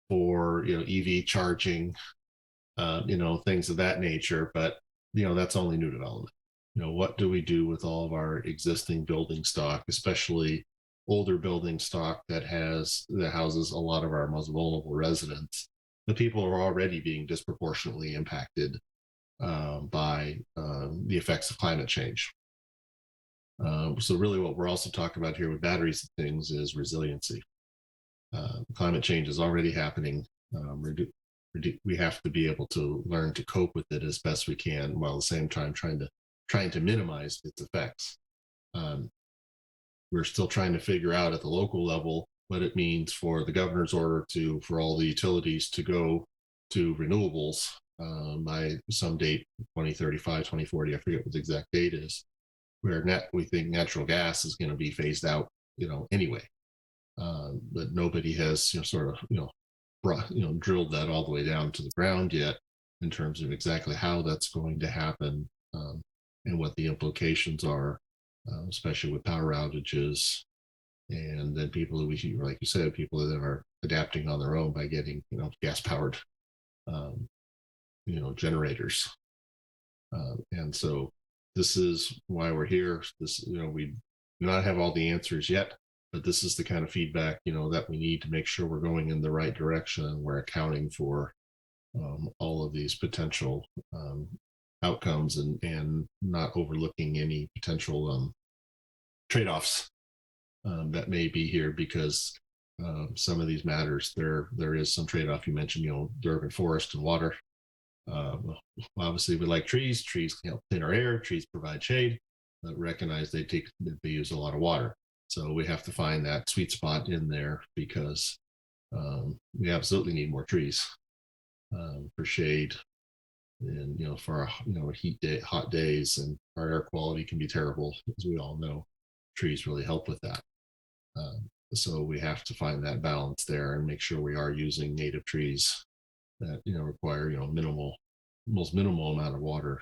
Speaker 11: for, EV charging, things of that nature. But, that's only new development. What do we do with all of our existing building stock, especially older building stock that houses a lot of our most vulnerable residents? The people are already being disproportionately impacted by the effects of climate change. So really what we're also talking about here with batteries and things is resiliency. Climate change is already happening. We have to be able to learn to cope with it as best we can, while at the same time trying to minimize its effects. We're still trying to figure out at the local level what it means for the governor's order for all the utilities to go to renewables by some date, 2035, 2040, I forget what the exact date is, where we think natural gas is going to be phased out, anyway. But nobody has drilled that all the way down to the ground yet in terms of exactly how that's going to happen, and what the implications are, especially with power outages, and then people who like you said, people that are adapting on their own by getting gas powered generators. And so this is why we're here. This, we do not have all the answers yet, but this is the kind of feedback, that we need to make sure we're going in the right direction and we're accounting for all of these potential outcomes and not overlooking any potential trade-offs that may be here, because some of these matters, there is some trade-off. You mentioned, the urban forest and water. Obviously, we like trees. Trees help clean our air. Trees provide shade, but recognize they use a lot of water. So we have to find that sweet spot in there, because we absolutely need more trees for shade, and for our hot days, and our air quality can be terrible, as we all know. Trees really help with that. So we have to find that balance there and make sure we are using native trees that require most minimal amount of water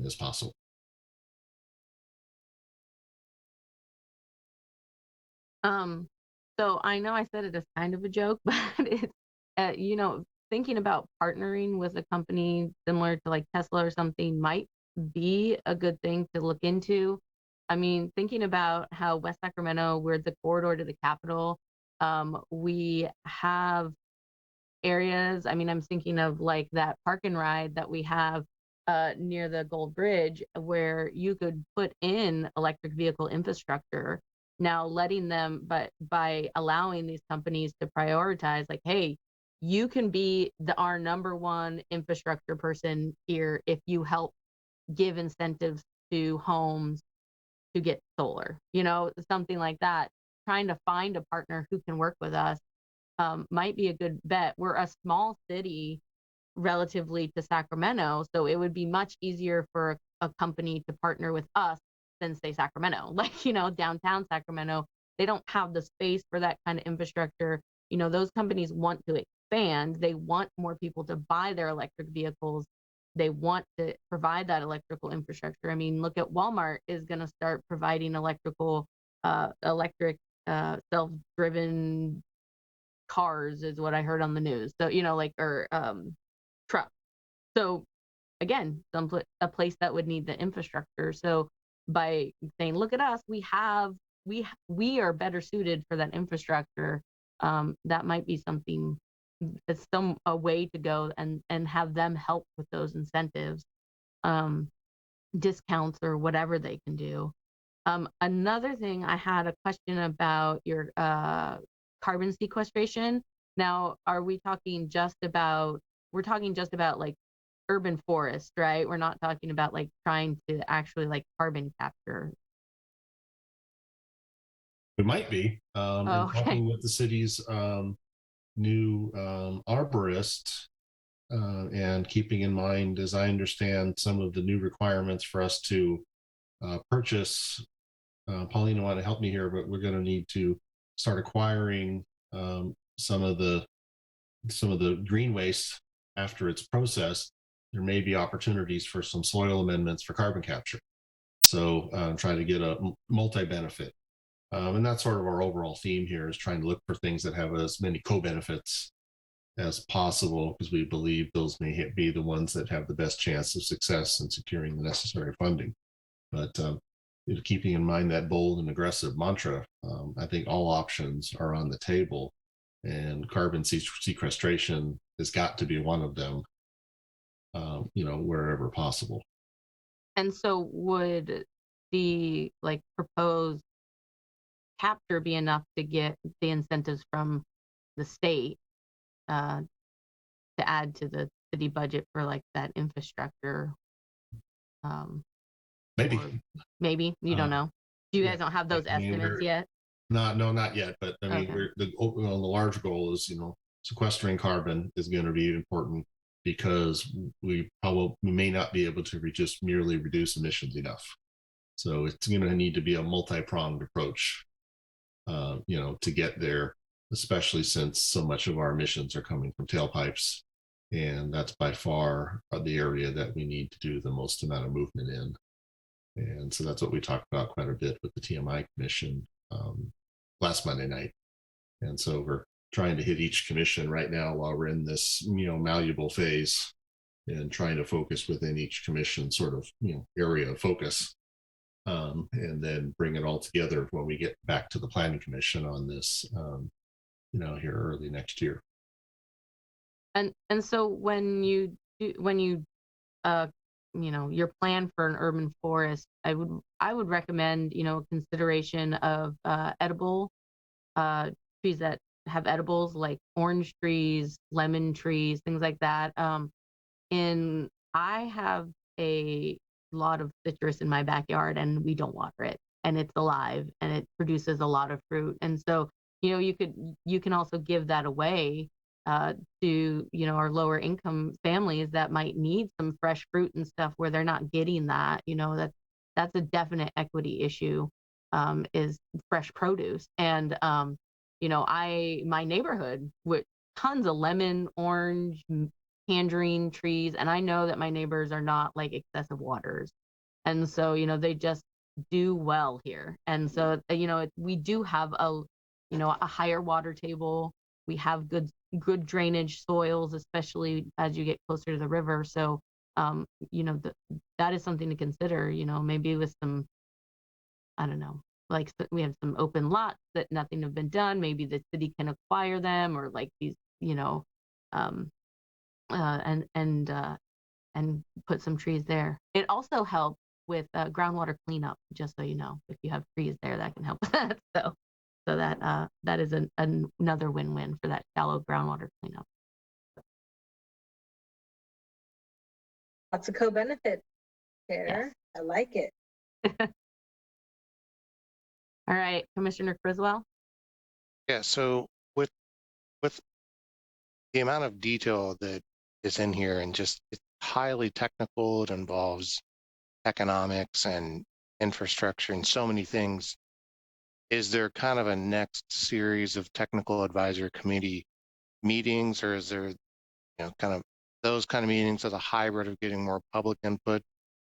Speaker 11: as possible.
Speaker 1: So I know I said it as kind of a joke, but it's thinking about partnering with a company similar to like Tesla or something might be a good thing to look into. I mean, thinking about how West Sacramento, we're the corridor to the capital, we have areas. I mean, I'm thinking of like that park and ride that we have near the Gold Bridge, where you could put in electric vehicle infrastructure. Now, letting them, but by allowing these companies to prioritize, like, hey, you can be our number one infrastructure person here if you help give incentives to homes to get solar, something like that. Trying to find a partner who can work with us might be a good bet. We're a small city relatively to Sacramento, so it would be much easier for a company to partner with us than say Sacramento. Like, downtown Sacramento, they don't have the space for that kind of infrastructure. Those companies want to expand. They want more people to buy their electric vehicles. They want to provide that electrical infrastructure. I mean, look at Walmart is going to start providing electric self-driven cars, is what I heard on the news. So, or trucks. So again, a place that would need the infrastructure. So by saying, look at us, we are better suited for that infrastructure. That might be something. It's a way to go and have them help with those incentives, discounts, or whatever they can do. Another thing, I had a question about your carbon sequestration. Now, are we talking just about? We're talking just about like urban forest, right? We're not talking about like trying to actually like carbon capture.
Speaker 11: We might be
Speaker 1: okay.
Speaker 11: talking with the city's new arborist, and keeping in mind, as I understand, some of the new requirements for us to purchase. Paulina want to help me here, but we're going to need to start acquiring some of the green waste after it's processed. There may be opportunities for some soil amendments for carbon capture. So trying to get a multi-benefit. And that's sort of our overall theme here, is trying to look for things that have as many co-benefits as possible, because we believe those may be the ones that have the best chance of success in securing the necessary funding. But keeping in mind that bold and aggressive mantra, I think all options are on the table, and carbon sequestration has got to be one of them, wherever possible.
Speaker 1: And so would the proposed capture be enough to get the incentives from the state to add to the city budget for like that infrastructure? Maybe you don't know. You guys don't have those estimates yet?
Speaker 11: No, not yet. But I mean,
Speaker 1: Okay.
Speaker 11: the large goal is, sequestering carbon is going to be important, because we may not be able to merely reduce emissions enough. So it's going to need to be a multi-pronged approach, to get there, especially since so much of our emissions are coming from tailpipes. And that's by far the area that we need to do the most amount of movement in. And so that's what we talked about quite a bit with the TMI commission last Monday night. And so we're trying to hit each commission right now while we're in this, malleable phase and trying to focus within each commission sort of, area of focus. And then bring it all together when we get back to the planning commission on this, here early next year.
Speaker 1: And so when you your plan for an urban forest, I would recommend, consideration of edible trees that have edibles, like orange trees, lemon trees, things like that. I have a lot of citrus in my backyard, and we don't water it, and it's alive and it produces a lot of fruit. And so, you can also give that away to our lower income families that might need some fresh fruit and stuff where they're not getting that. That's a definite equity issue, is fresh produce. And my neighborhood with tons of lemon, orange, tangerine trees, and I know that my neighbors are not like excessive waters, and so they just do well here. And so we do have a higher water table. We have good drainage soils, especially as you get closer to the river. So that is something to consider. Maybe with some, I don't know, like we have some open lots that nothing have been done. Maybe the city can acquire them, or like these, um, and put some trees there. It also helps with groundwater cleanup, just so you know. If you have trees there, that can help with that. So that is another win-win for that shallow groundwater cleanup.
Speaker 9: Lots of co-benefits there.
Speaker 1: Yes.
Speaker 9: I like it.
Speaker 1: All right, Commissioner Criswell.
Speaker 4: Yeah, so with the amount of detail that is in here, and just it's highly technical, it involves economics and infrastructure and so many things. Is there kind of a next series of technical advisory committee meetings, or is there, kind of those kind of meetings as a hybrid of getting more public input?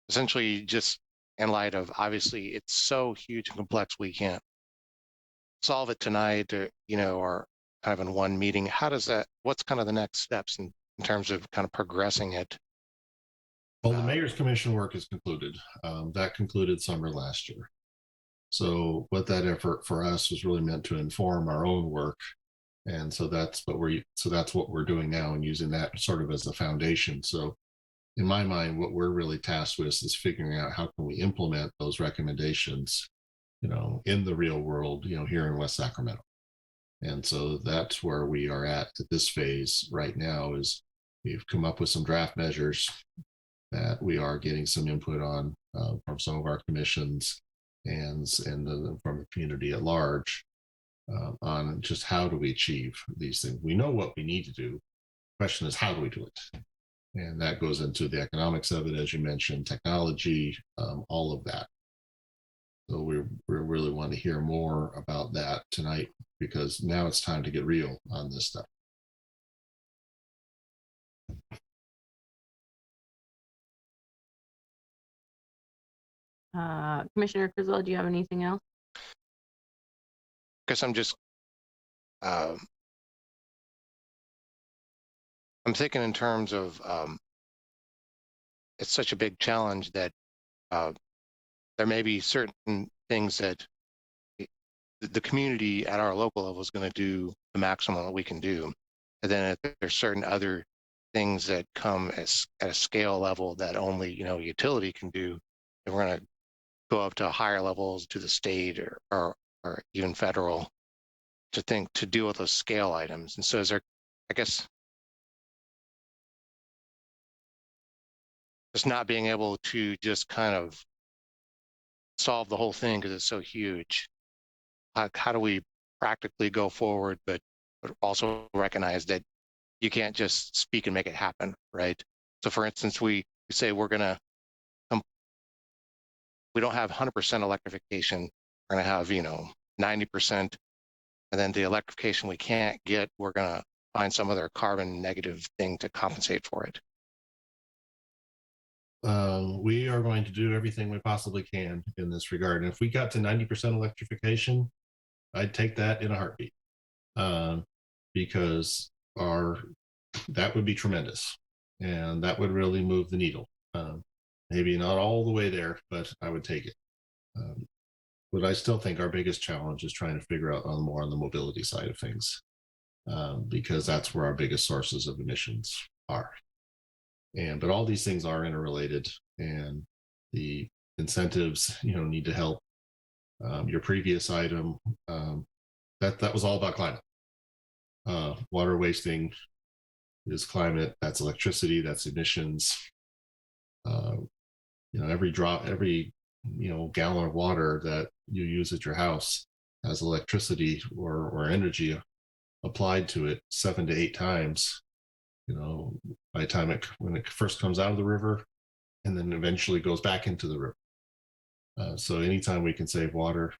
Speaker 4: Essentially, just in light of, obviously, it's so huge and complex, we can't solve it tonight, or kind of in one meeting. What's kind of the next steps in terms of kind of progressing it?
Speaker 11: Well, the Mayor's Commission work is concluded. That concluded summer last year. So what that effort for us was really meant to inform our own work. And so that's what we're doing now, and using that sort of as a foundation. So in my mind, what we're really tasked with is figuring out how can we implement those recommendations, in the real world, here in West Sacramento. And so that's where we are at this phase right now. Is we've come up with some draft measures that we are getting some input on from some of our commissions and from the community at large, on just how do we achieve these things. We know what we need to do. The question is, how do we do it? And that goes into the economics of it, as you mentioned, technology, all of that. So we really want to hear more about that tonight, because now it's time to get real on this stuff.
Speaker 1: Commissioner Criswell, do you have anything else?
Speaker 4: Because I'm just, I'm thinking in terms of, it's such a big challenge that there may be certain things that the community at our local level is going to do the maximum that we can do. And then if there's certain other things that come at a scale level that only, utility can do, and we're going to go up to higher levels to the state or even federal to deal with those scale items. And so is there, I guess, just not being able to just kind of solve the whole thing because it's so huge. How do we practically go forward, but also recognize that you can't just speak and make it happen, right? So for instance, we say we don't have 100% electrification. We're going to have, 90%. And then the electrification we can't get, we're going to find some other carbon negative thing to compensate for it.
Speaker 11: We are going to do everything we possibly can in this regard. And if we got to 90% electrification, I'd take that in a heartbeat, because that would be tremendous. and that would really move the needle. Maybe not all the way there, but I would take it. But I still think our biggest challenge is trying to figure out more on the mobility side of things, because that's where our biggest sources of emissions are. But all these things are interrelated, and the incentives, need to help. Your previous item, that was all about climate. Water wasting is climate. That's electricity. That's emissions. Every gallon of water that you use at your house has electricity or energy applied to it 7 to 8 times. By the time when it first comes out of the river, and then eventually goes back into the river. So anytime we can save water,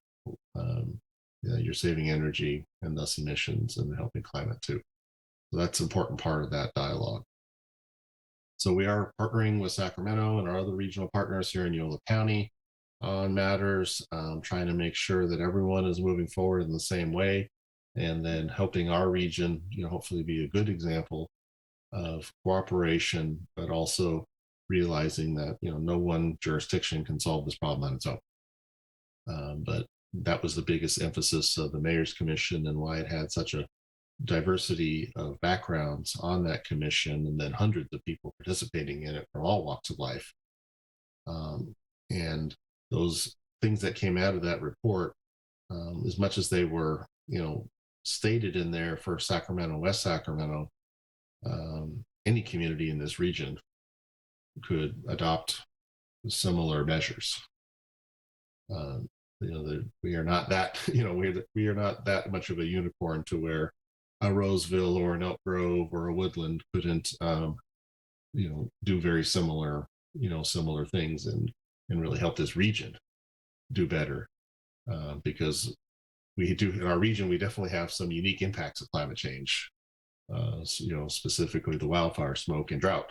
Speaker 11: you're saving energy and thus emissions and helping climate too. So that's an important part of that dialogue. So we are partnering with Sacramento and our other regional partners here in Neola County on matters, trying to make sure that everyone is moving forward in the same way, and then helping our region, hopefully be a good example of cooperation, but also realizing that no one jurisdiction can solve this problem on its own. But that was the biggest emphasis of the Mayor's Commission, and why it had such a diversity of backgrounds on that commission, and then hundreds of people participating in it from all walks of life. And those things that came out of that report, as much as they were, stated in there for Sacramento, West Sacramento, any community in this region could adopt similar measures. We are not that, we are not that much of a unicorn to where a Roseville or an Elk Grove or a Woodland couldn't, do very similar, similar things and really help this region do better. Because we do in our region, we definitely have some unique impacts of climate change. Specifically the wildfire, smoke, and drought.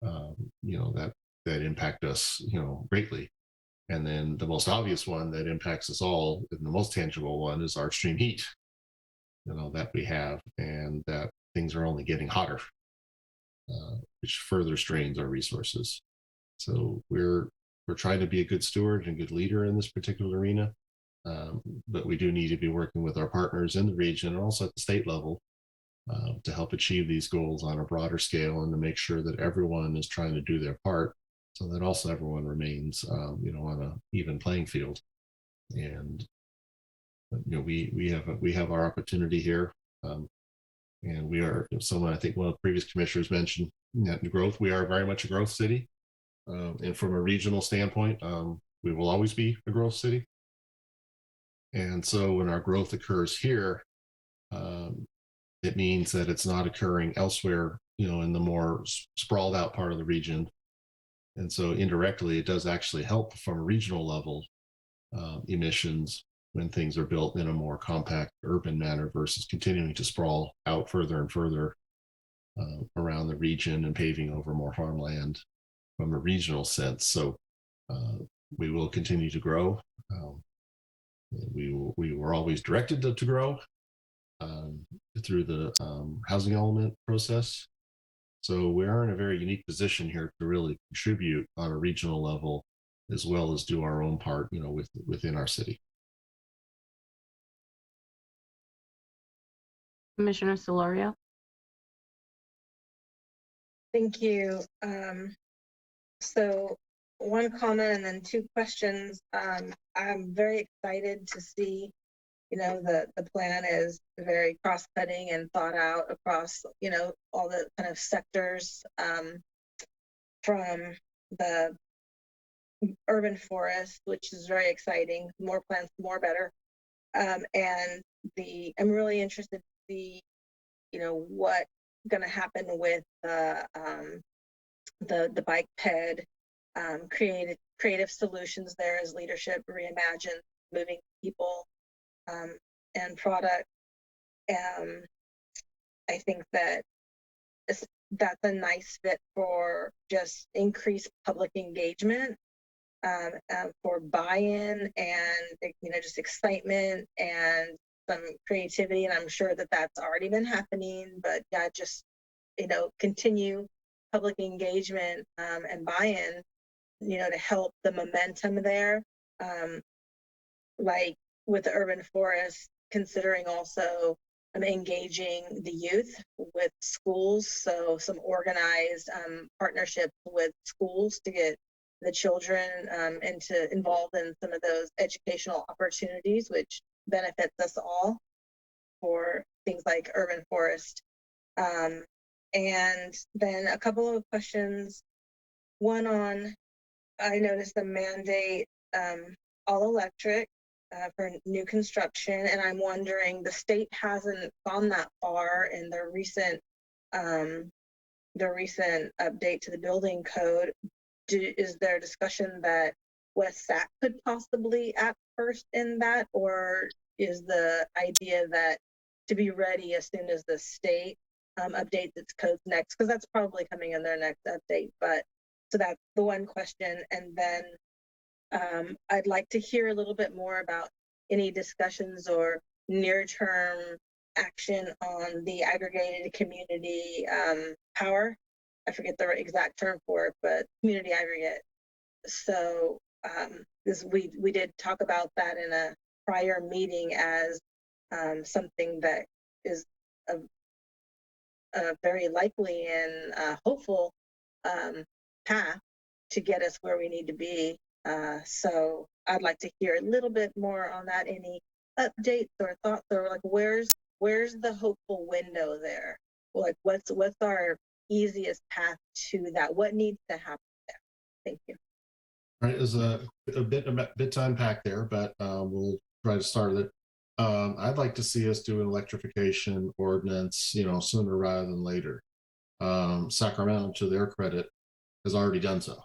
Speaker 11: That impact us, greatly. And then the most obvious one that impacts us all, and the most tangible one, is our extreme heat, that we have, and that things are only getting hotter, which further strains our resources. So we're trying to be a good steward and good leader in this particular arena, but we do need to be working with our partners in the region and also at the state level to help achieve these goals on a broader scale, and to make sure that everyone is trying to do their part, so that also everyone remains, on an even playing field. And we have our opportunity here, and we are someone. I think one of the previous commissioners mentioned that growth. We are very much a growth city, and from a regional standpoint, we will always be a growth city. And so when our growth occurs here, it means that it's not occurring elsewhere, in the more sprawled out part of the region. And so indirectly, it does actually help from a regional level emissions when things are built in a more compact urban manner versus continuing to sprawl out further and further around the region and paving over more farmland from a regional sense. So we will continue to grow. We were always directed to grow through the housing element process. So we are in a very unique position here to really contribute on a regional level, as well as do our own part, within our city.
Speaker 1: Commissioner Solorio.
Speaker 9: Thank you. So one comment and then 2 questions. I'm very excited to see, the plan is very cross-cutting and thought out across, all the kind of sectors, from the urban forest, which is very exciting. More plants, more better. And I'm really interested to see, what going to happen with the bike ped, creative solutions there as leadership reimagine, moving people and product. I think that's a nice fit for just increased public engagement, for buy-in and just excitement and some creativity. And I'm sure that that's already been happening, but just continue public engagement and buy-in, to help the momentum there. Like with the urban forest, considering also engaging the youth with schools. So some organized partnerships with schools to get the children involved in some of those educational opportunities, which benefits us all for things like urban forest. And then a couple of questions. One on, I noticed the mandate all electric for new construction, and I'm wondering, the state hasn't gone that far in the recent update to the building code. Is there discussion that West Sac could possibly act first in that, or is the idea that to be ready as soon as the state updates its codes next? Because that's probably coming in their next update. But so that's the one question. And then I'd like to hear a little bit more about any discussions or near-term action on the aggregated community power. I forget the exact term for it, but community aggregate. So we did talk about that in a prior meeting as something that is a very likely and hopeful path to get us where we need to be. So I'd like to hear a little bit more on that. Any updates or thoughts, or like where's the hopeful window there? Like what's our easiest path to that? What needs to happen there? Thank you.
Speaker 11: All right, there's a bit to unpack there, but we'll try to start it. I'd like to see us do an electrification ordinance, sooner rather than later. Sacramento, to their credit, has already done so.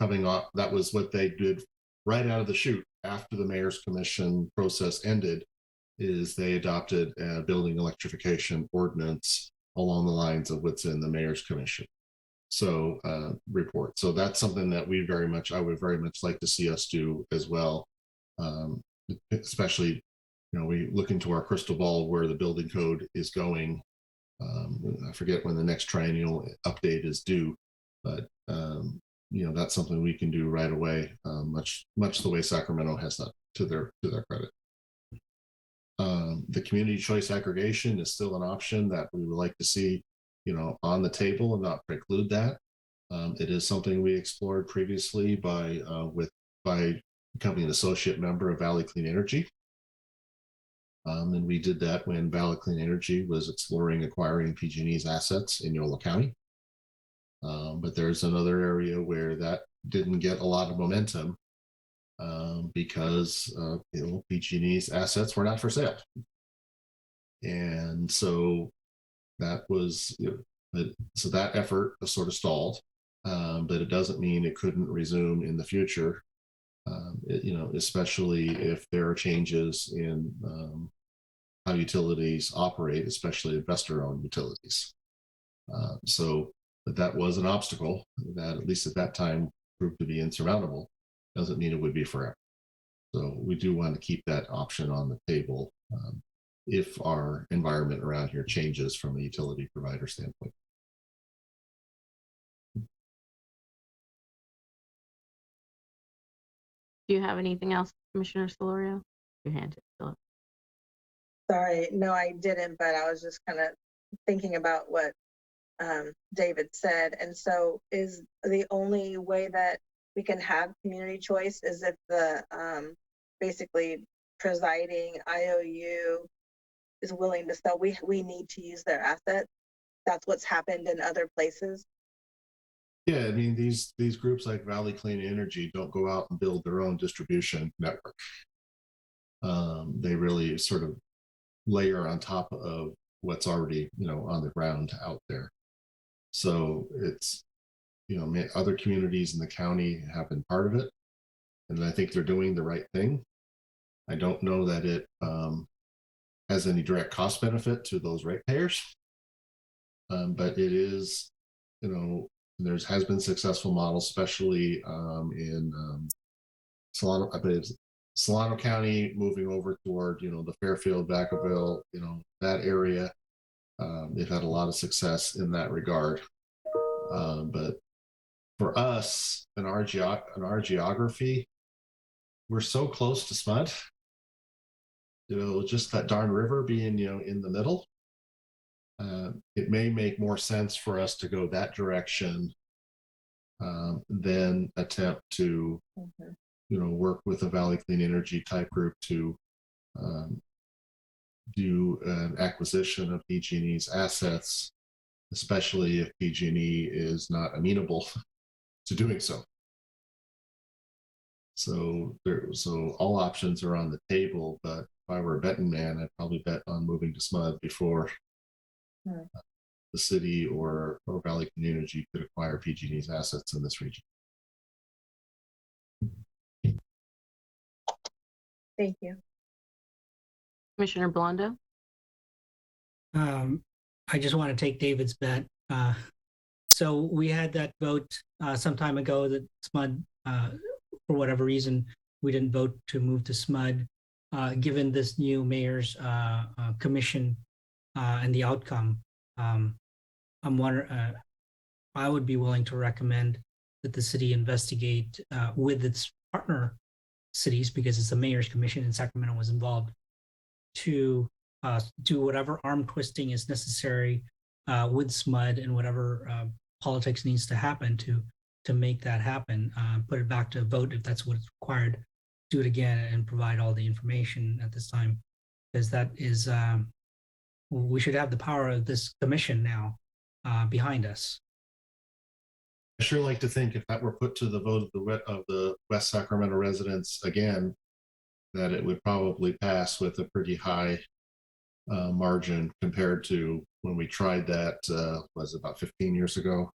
Speaker 11: Coming off, that was what they did right out of the chute after the mayor's commission process ended, is they adopted a building electrification ordinance along the lines of what's in the mayor's commission report. So that's something that I would very much like to see us do as well. Especially, we look into our crystal ball where the building code is going. I forget when the next triennial update is due, but that's something we can do right away, much the way Sacramento has done, to their credit. The community choice aggregation is still an option that we would like to see, on the table and not preclude that. It is something we explored previously by becoming an associate member of Valley Clean Energy. And we did that when Valley Clean Energy was exploring acquiring PG&E's assets in Yolo County. But there's another area where that didn't get a lot of momentum because PG&E's assets were not for sale. And so that was, so that effort was sort of stalled, but it doesn't mean it couldn't resume in the future, especially if there are changes in how utilities operate, especially investor-owned utilities. But that was an obstacle that, at least at that time, proved to be insurmountable. Doesn't mean it would be forever. So we do want to keep that option on the table if our environment around here changes from a utility provider standpoint.
Speaker 1: Do you have anything else, Commissioner Solorio? Your hand is still up.
Speaker 9: Sorry, no, I didn't, but I was just kind of thinking about what David said. And so is the only way that we can have community choice is if the basically presiding IOU is willing to sell. We need to use their assets. That's what's happened in other places.
Speaker 11: Yeah, I mean, these groups like Valley Clean Energy don't go out and build their own distribution network. They really sort of layer on top of what's already, on the ground out there. So it's, other communities in the county have been part of it, and I think they're doing the right thing. I don't know that it has any direct cost benefit to those ratepayers, but it is, has been successful models, especially in Solano, I believe Solano County, moving over toward, the Fairfield, Vacaville, that area. They've had a lot of success in that regard. But for us in our geography, we're so close to SMUD. Just that darn river being in the middle. It may make more sense for us to go that direction than attempt to work with a Valley Clean Energy type group to do an acquisition of PG&E's assets, especially if PG&E is not amenable to doing so. So all options are on the table, but if I were a betting man, I'd probably bet on moving to SMUD before the city or Valley Clean Energy could acquire PG&E's assets in this region.
Speaker 9: Thank you.
Speaker 1: Commissioner Blondo?
Speaker 5: I just want to take David's bet. So we had that vote some time ago that SMUD, for whatever reason, we didn't vote to move to SMUD. Given this new mayor's commission and the outcome, I'm wondering, I would be willing to recommend that the city investigate with its partner cities, because it's the mayor's commission and Sacramento was involved, to do whatever arm twisting is necessary with SMUD and whatever politics needs to happen to make that happen. Put it back to a vote if that's what's required. Do it again and provide all the information at this time, because that is we should have the power of this commission now behind us.
Speaker 11: I sure like to think if that were put to the vote of the West Sacramento residents again, that it would probably pass with a pretty high margin compared to when we tried that, was about 15 years ago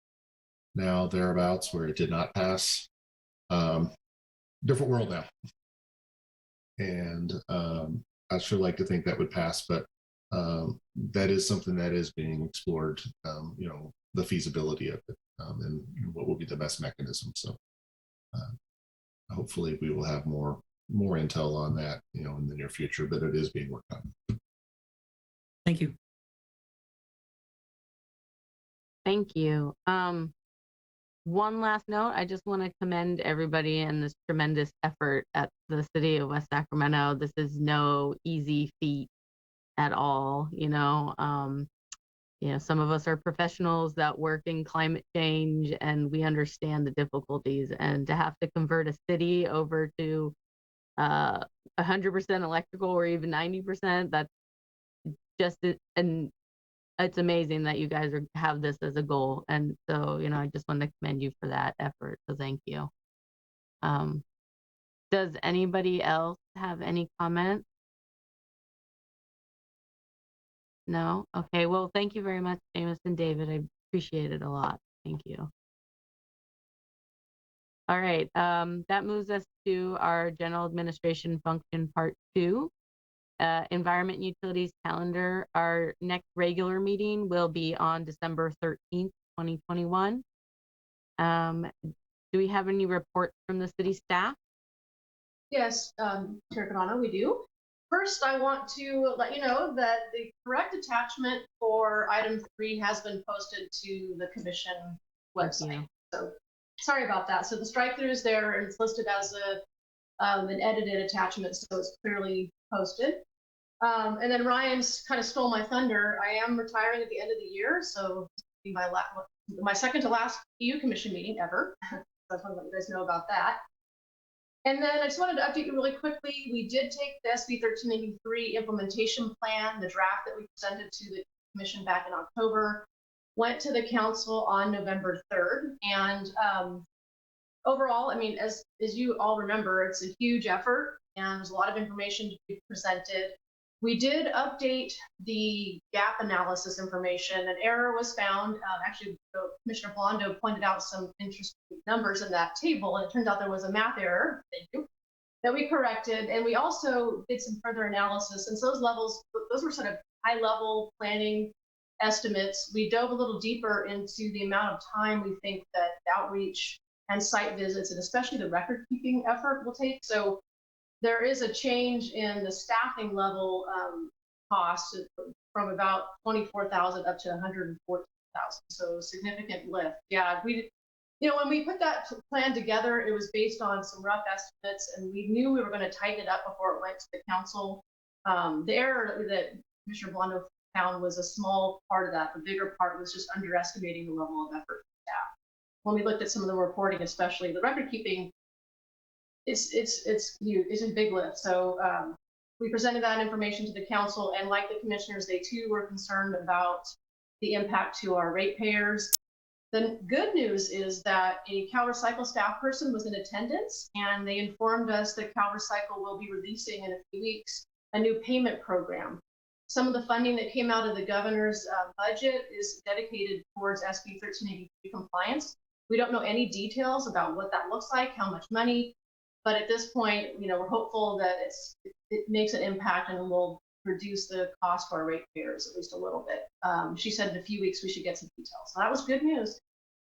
Speaker 11: now, thereabouts, where it did not pass. Different world now. And I'd sure like to think that would pass, but that is something that is being explored, the feasibility of it and what will be the best mechanism. So hopefully we will have more intel on that, in the near future, but it is being worked on.
Speaker 5: Thank you.
Speaker 1: Thank you. One last note, I just want to commend everybody in this tremendous effort at the city of West Sacramento. This is no easy feat at all. Some of us are professionals that work in climate change and we understand the difficulties, and to have to convert a city over to 100% electrical or even 90%, that's just, and it's amazing that you guys have this as a goal. And so, I just want to commend you for that effort. So thank you. Does anybody else have any comment? No? Okay. Well, thank you very much, James and David. I appreciate it a lot. Thank you. All right. That moves us to our general administration function part 2. Environment and Utilities calendar. Our next regular meeting will be on December 13th, 2021. Do we have any reports from the city staff?
Speaker 6: Yes, Chair Canano, we do. First, I want to let you know that the correct attachment for item 3 has been posted to the commission website. So sorry about that. So the strike through is there, and it's listed as an edited attachment, so it's clearly posted. And then Ryan's kind of stole my thunder. I am retiring at the end of the year, so this will be my second to last EU Commission meeting ever. So I just want to let you guys know about that. And then I just wanted to update you really quickly. We did take the SB 1383 implementation plan, the draft that we presented to the Commission back in October, went to the Council on November 3rd. And overall, I mean, as you all remember, it's a huge effort and there's a lot of information to be presented. We did update the gap analysis information. An error was found. Actually, Commissioner Blondo pointed out some interesting numbers in that table, and it turns out there was a math error, thank you, that we corrected. And we also did some further analysis. And so those were sort of high-level planning estimates. We dove a little deeper into the amount of time we think that outreach and site visits, and especially the record-keeping effort, will take. So there is a change in the staffing level cost from about $24,000 up to $114,000 So significant lift. Yeah, when we put that plan together, it was based on some rough estimates, and we knew we were going to tighten it up before it went to the council. The error that Commissioner Blondo found was a small part of that. The bigger part was just underestimating the level of effort from staff. When we looked at some of the reporting, especially the record keeping, it's huge. It's a big lift. So we presented that information to the council, and like the commissioners, they too were concerned about the impact to our ratepayers. The good news is that a CalRecycle staff person was in attendance, and they informed us that CalRecycle will be releasing in a few weeks a new payment program. Some of the funding that came out of the governor's budget is dedicated towards SB 1383 compliance. We don't know any details about what that looks like, how much money, but at this point, we're hopeful that it makes an impact and will reduce the cost for our ratepayers at least a little bit. She said in a few weeks we should get some details. So that was good news.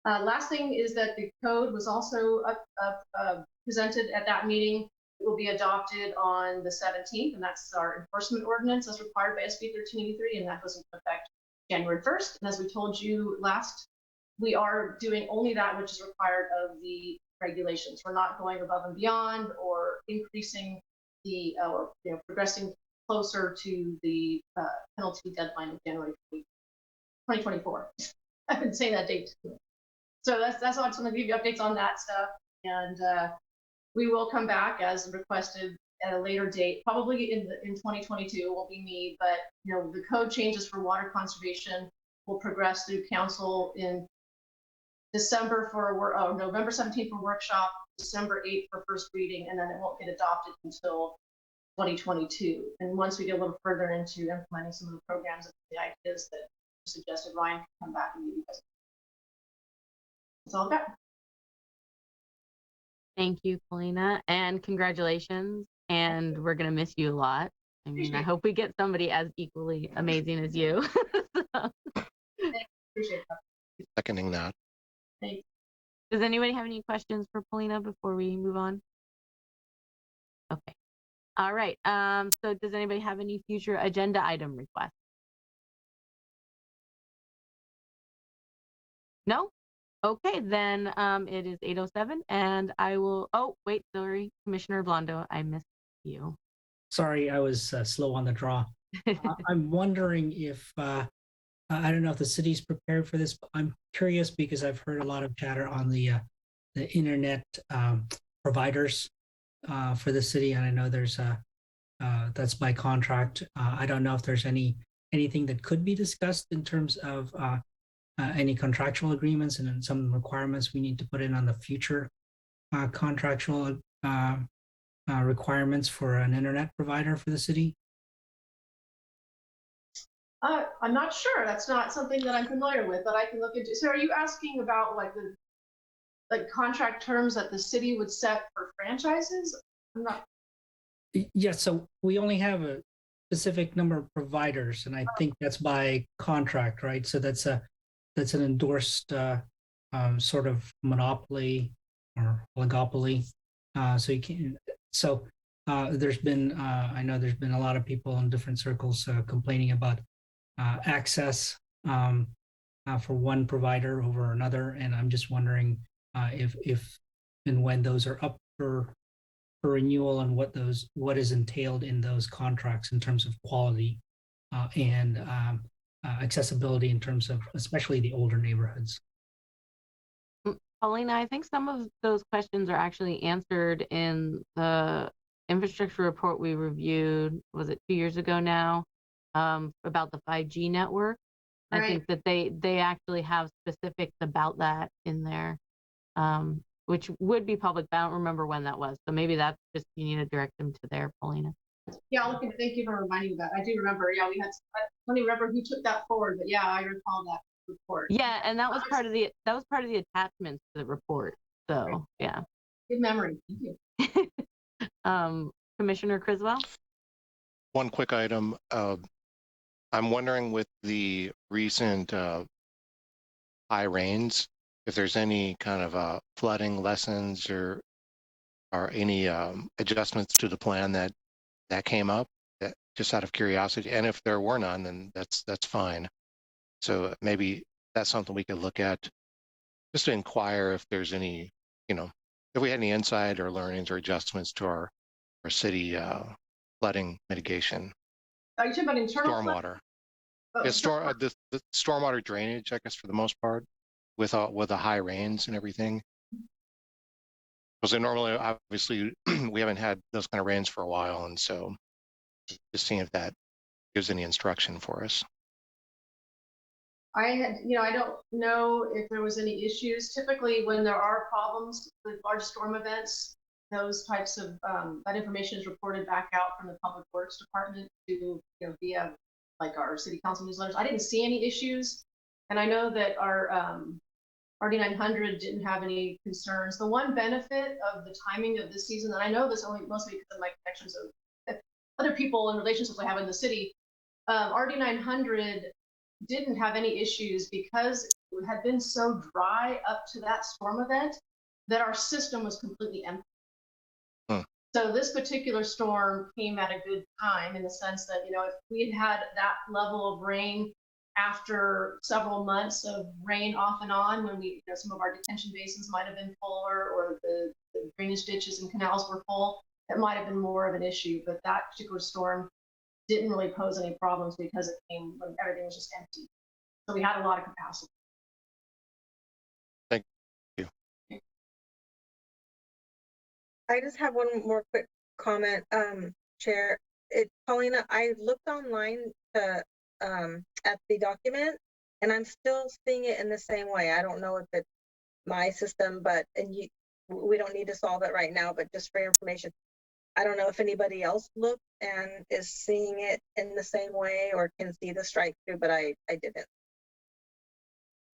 Speaker 6: Last thing is that the code was also presented at that meeting. It will be adopted on the 17th, and that's our enforcement ordinance as required by SB 1383, and that goes into effect January 1st. And as we told you last, we are doing only that which is required of the regulations. We're not going above and beyond or increasing the or progressing closer to the penalty deadline of January 2024. I've been saying that date. So that's all. I just want to give you updates on that stuff, and we will come back as requested at a later date, probably in 2022 will be me. But the code changes for water conservation will progress through council in December for November 17th for workshop, December 8th for first reading, and then it won't get adopted until 2022. And once we get a little further into implementing some of the programs and the ideas that suggested, Ryan can come back and give you guys. That's all I've got.
Speaker 1: Thank you, Paulina, and congratulations. And we're gonna miss you a lot. I mean, I hope we get somebody as equally amazing as you. So.
Speaker 6: Appreciate that.
Speaker 4: Seconding that.
Speaker 6: Thanks.
Speaker 1: Does anybody have any questions for Paulina before we move on? Okay. All right. So does anybody have any future agenda item requests? No? Okay, then it is 8:07 and I will, wait, sorry, Commissioner Blondo, I missed you.
Speaker 5: Sorry, I was slow on the draw. I'm wondering if, I don't know if the city's prepared for this, but I'm curious because I've heard a lot of chatter on the internet providers for the city, and I know there's that's by contract. I don't know if there's anything that could be discussed in terms of any contractual agreements and then some requirements we need to put in on the future contractual requirements for an internet provider for the city.
Speaker 6: I'm not sure. That's not something that I'm familiar with, but I can look into. So are you asking about like contract terms that the city would set for franchises? I'm not.
Speaker 5: Yeah, so we only have a specific number of providers, and I think that's by contract, right? So that's an endorsed sort of monopoly or oligopoly. So you can. So there's been, I know there's been a lot of people in different circles complaining about access for one provider over another, and I'm just wondering if and when those are up for renewal and what is entailed in those contracts in terms of quality and accessibility in terms of especially the older neighborhoods.
Speaker 1: Paulina, I think some of those questions are actually answered in the infrastructure report we reviewed, was it 2 years ago now, about the 5G network. Right. I think that they actually have specifics about that in there, which would be public, but I don't remember when that was. So maybe that's just, you need to direct them to there, Paulina.
Speaker 6: Yeah, I'll look into, thank you for reminding me that. I do remember, yeah, we had, I don't even remember who took that forward, but yeah, I recall that report.
Speaker 1: Yeah, and that was part of the attachments to the report. So right. Yeah.
Speaker 6: Good memory, thank you.
Speaker 1: Commissioner Criswell?
Speaker 4: One quick item. I'm wondering with the recent high rains, if there's any kind of flooding lessons or any adjustments to the plan that came up, that just out of curiosity, and if there were none, then that's fine. So maybe that's something we could look at just to inquire if there's any, if we had any insight or learnings or adjustments to our city flooding mitigation.
Speaker 6: Are you talking about internal
Speaker 4: stormwater?
Speaker 6: Oh,
Speaker 4: Yeah, the stormwater drainage, I guess, for the most part, with the high rains and everything. Because normally, obviously, we haven't had those kind of rains for a while, and so just seeing if that gives any instruction for us.
Speaker 6: I don't know if there was any issues. Typically, when there are problems with large storm events, those types of that information is reported back out from the Public Works Department to via like our city council newsletters. I didn't see any issues, and I know that our RD900 didn't have any concerns. The one benefit of the timing of this season, and I know this only mostly because of my connections of other people and relationships I have in the city, RD900 didn't have any issues because it had been so dry up to that storm event that our system was completely empty. So this particular storm came at a good time in the sense that, if we had had that level of rain after several months of rain off and on, when some of our detention basins might have been fuller or the drainage ditches and canals were full, that might have been more of an issue. But that particular storm didn't really pose any problems because it came when everything was just empty. So we had a lot of capacity.
Speaker 4: Thank you.
Speaker 9: I just have one more quick comment, Chair. Paulina, I looked online at the document, and I'm still seeing it in the same way. I don't know if it's my system, we don't need to solve it right now, but just for your information, I don't know if anybody else looked and is seeing it in the same way or can see the strike through, but I didn't.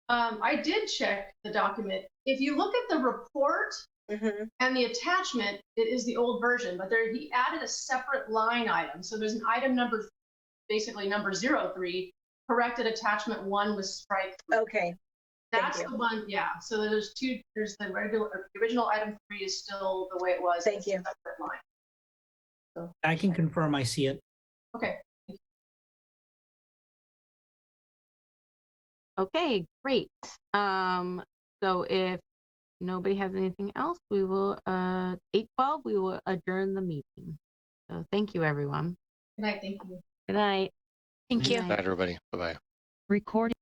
Speaker 6: I did check the document. If you look at the report and the attachment, it is the old version, but he added a separate line item. So there's an item number, basically number 03, corrected attachment 1 with strike through.
Speaker 9: Okay.
Speaker 6: That's the one, yeah. So there's two. There's the original item 3 is still the way it was.
Speaker 9: Thank you.
Speaker 6: Separate line. So,
Speaker 5: I can confirm I see it.
Speaker 6: okay.
Speaker 1: Okay, great. So if nobody has anything else, we will 8:12. We will adjourn the meeting. So thank you, everyone.
Speaker 6: Good night. Thank you.
Speaker 1: Good night.
Speaker 3: Thank you.
Speaker 4: Good night, everybody. Bye-bye.
Speaker 1: Recording.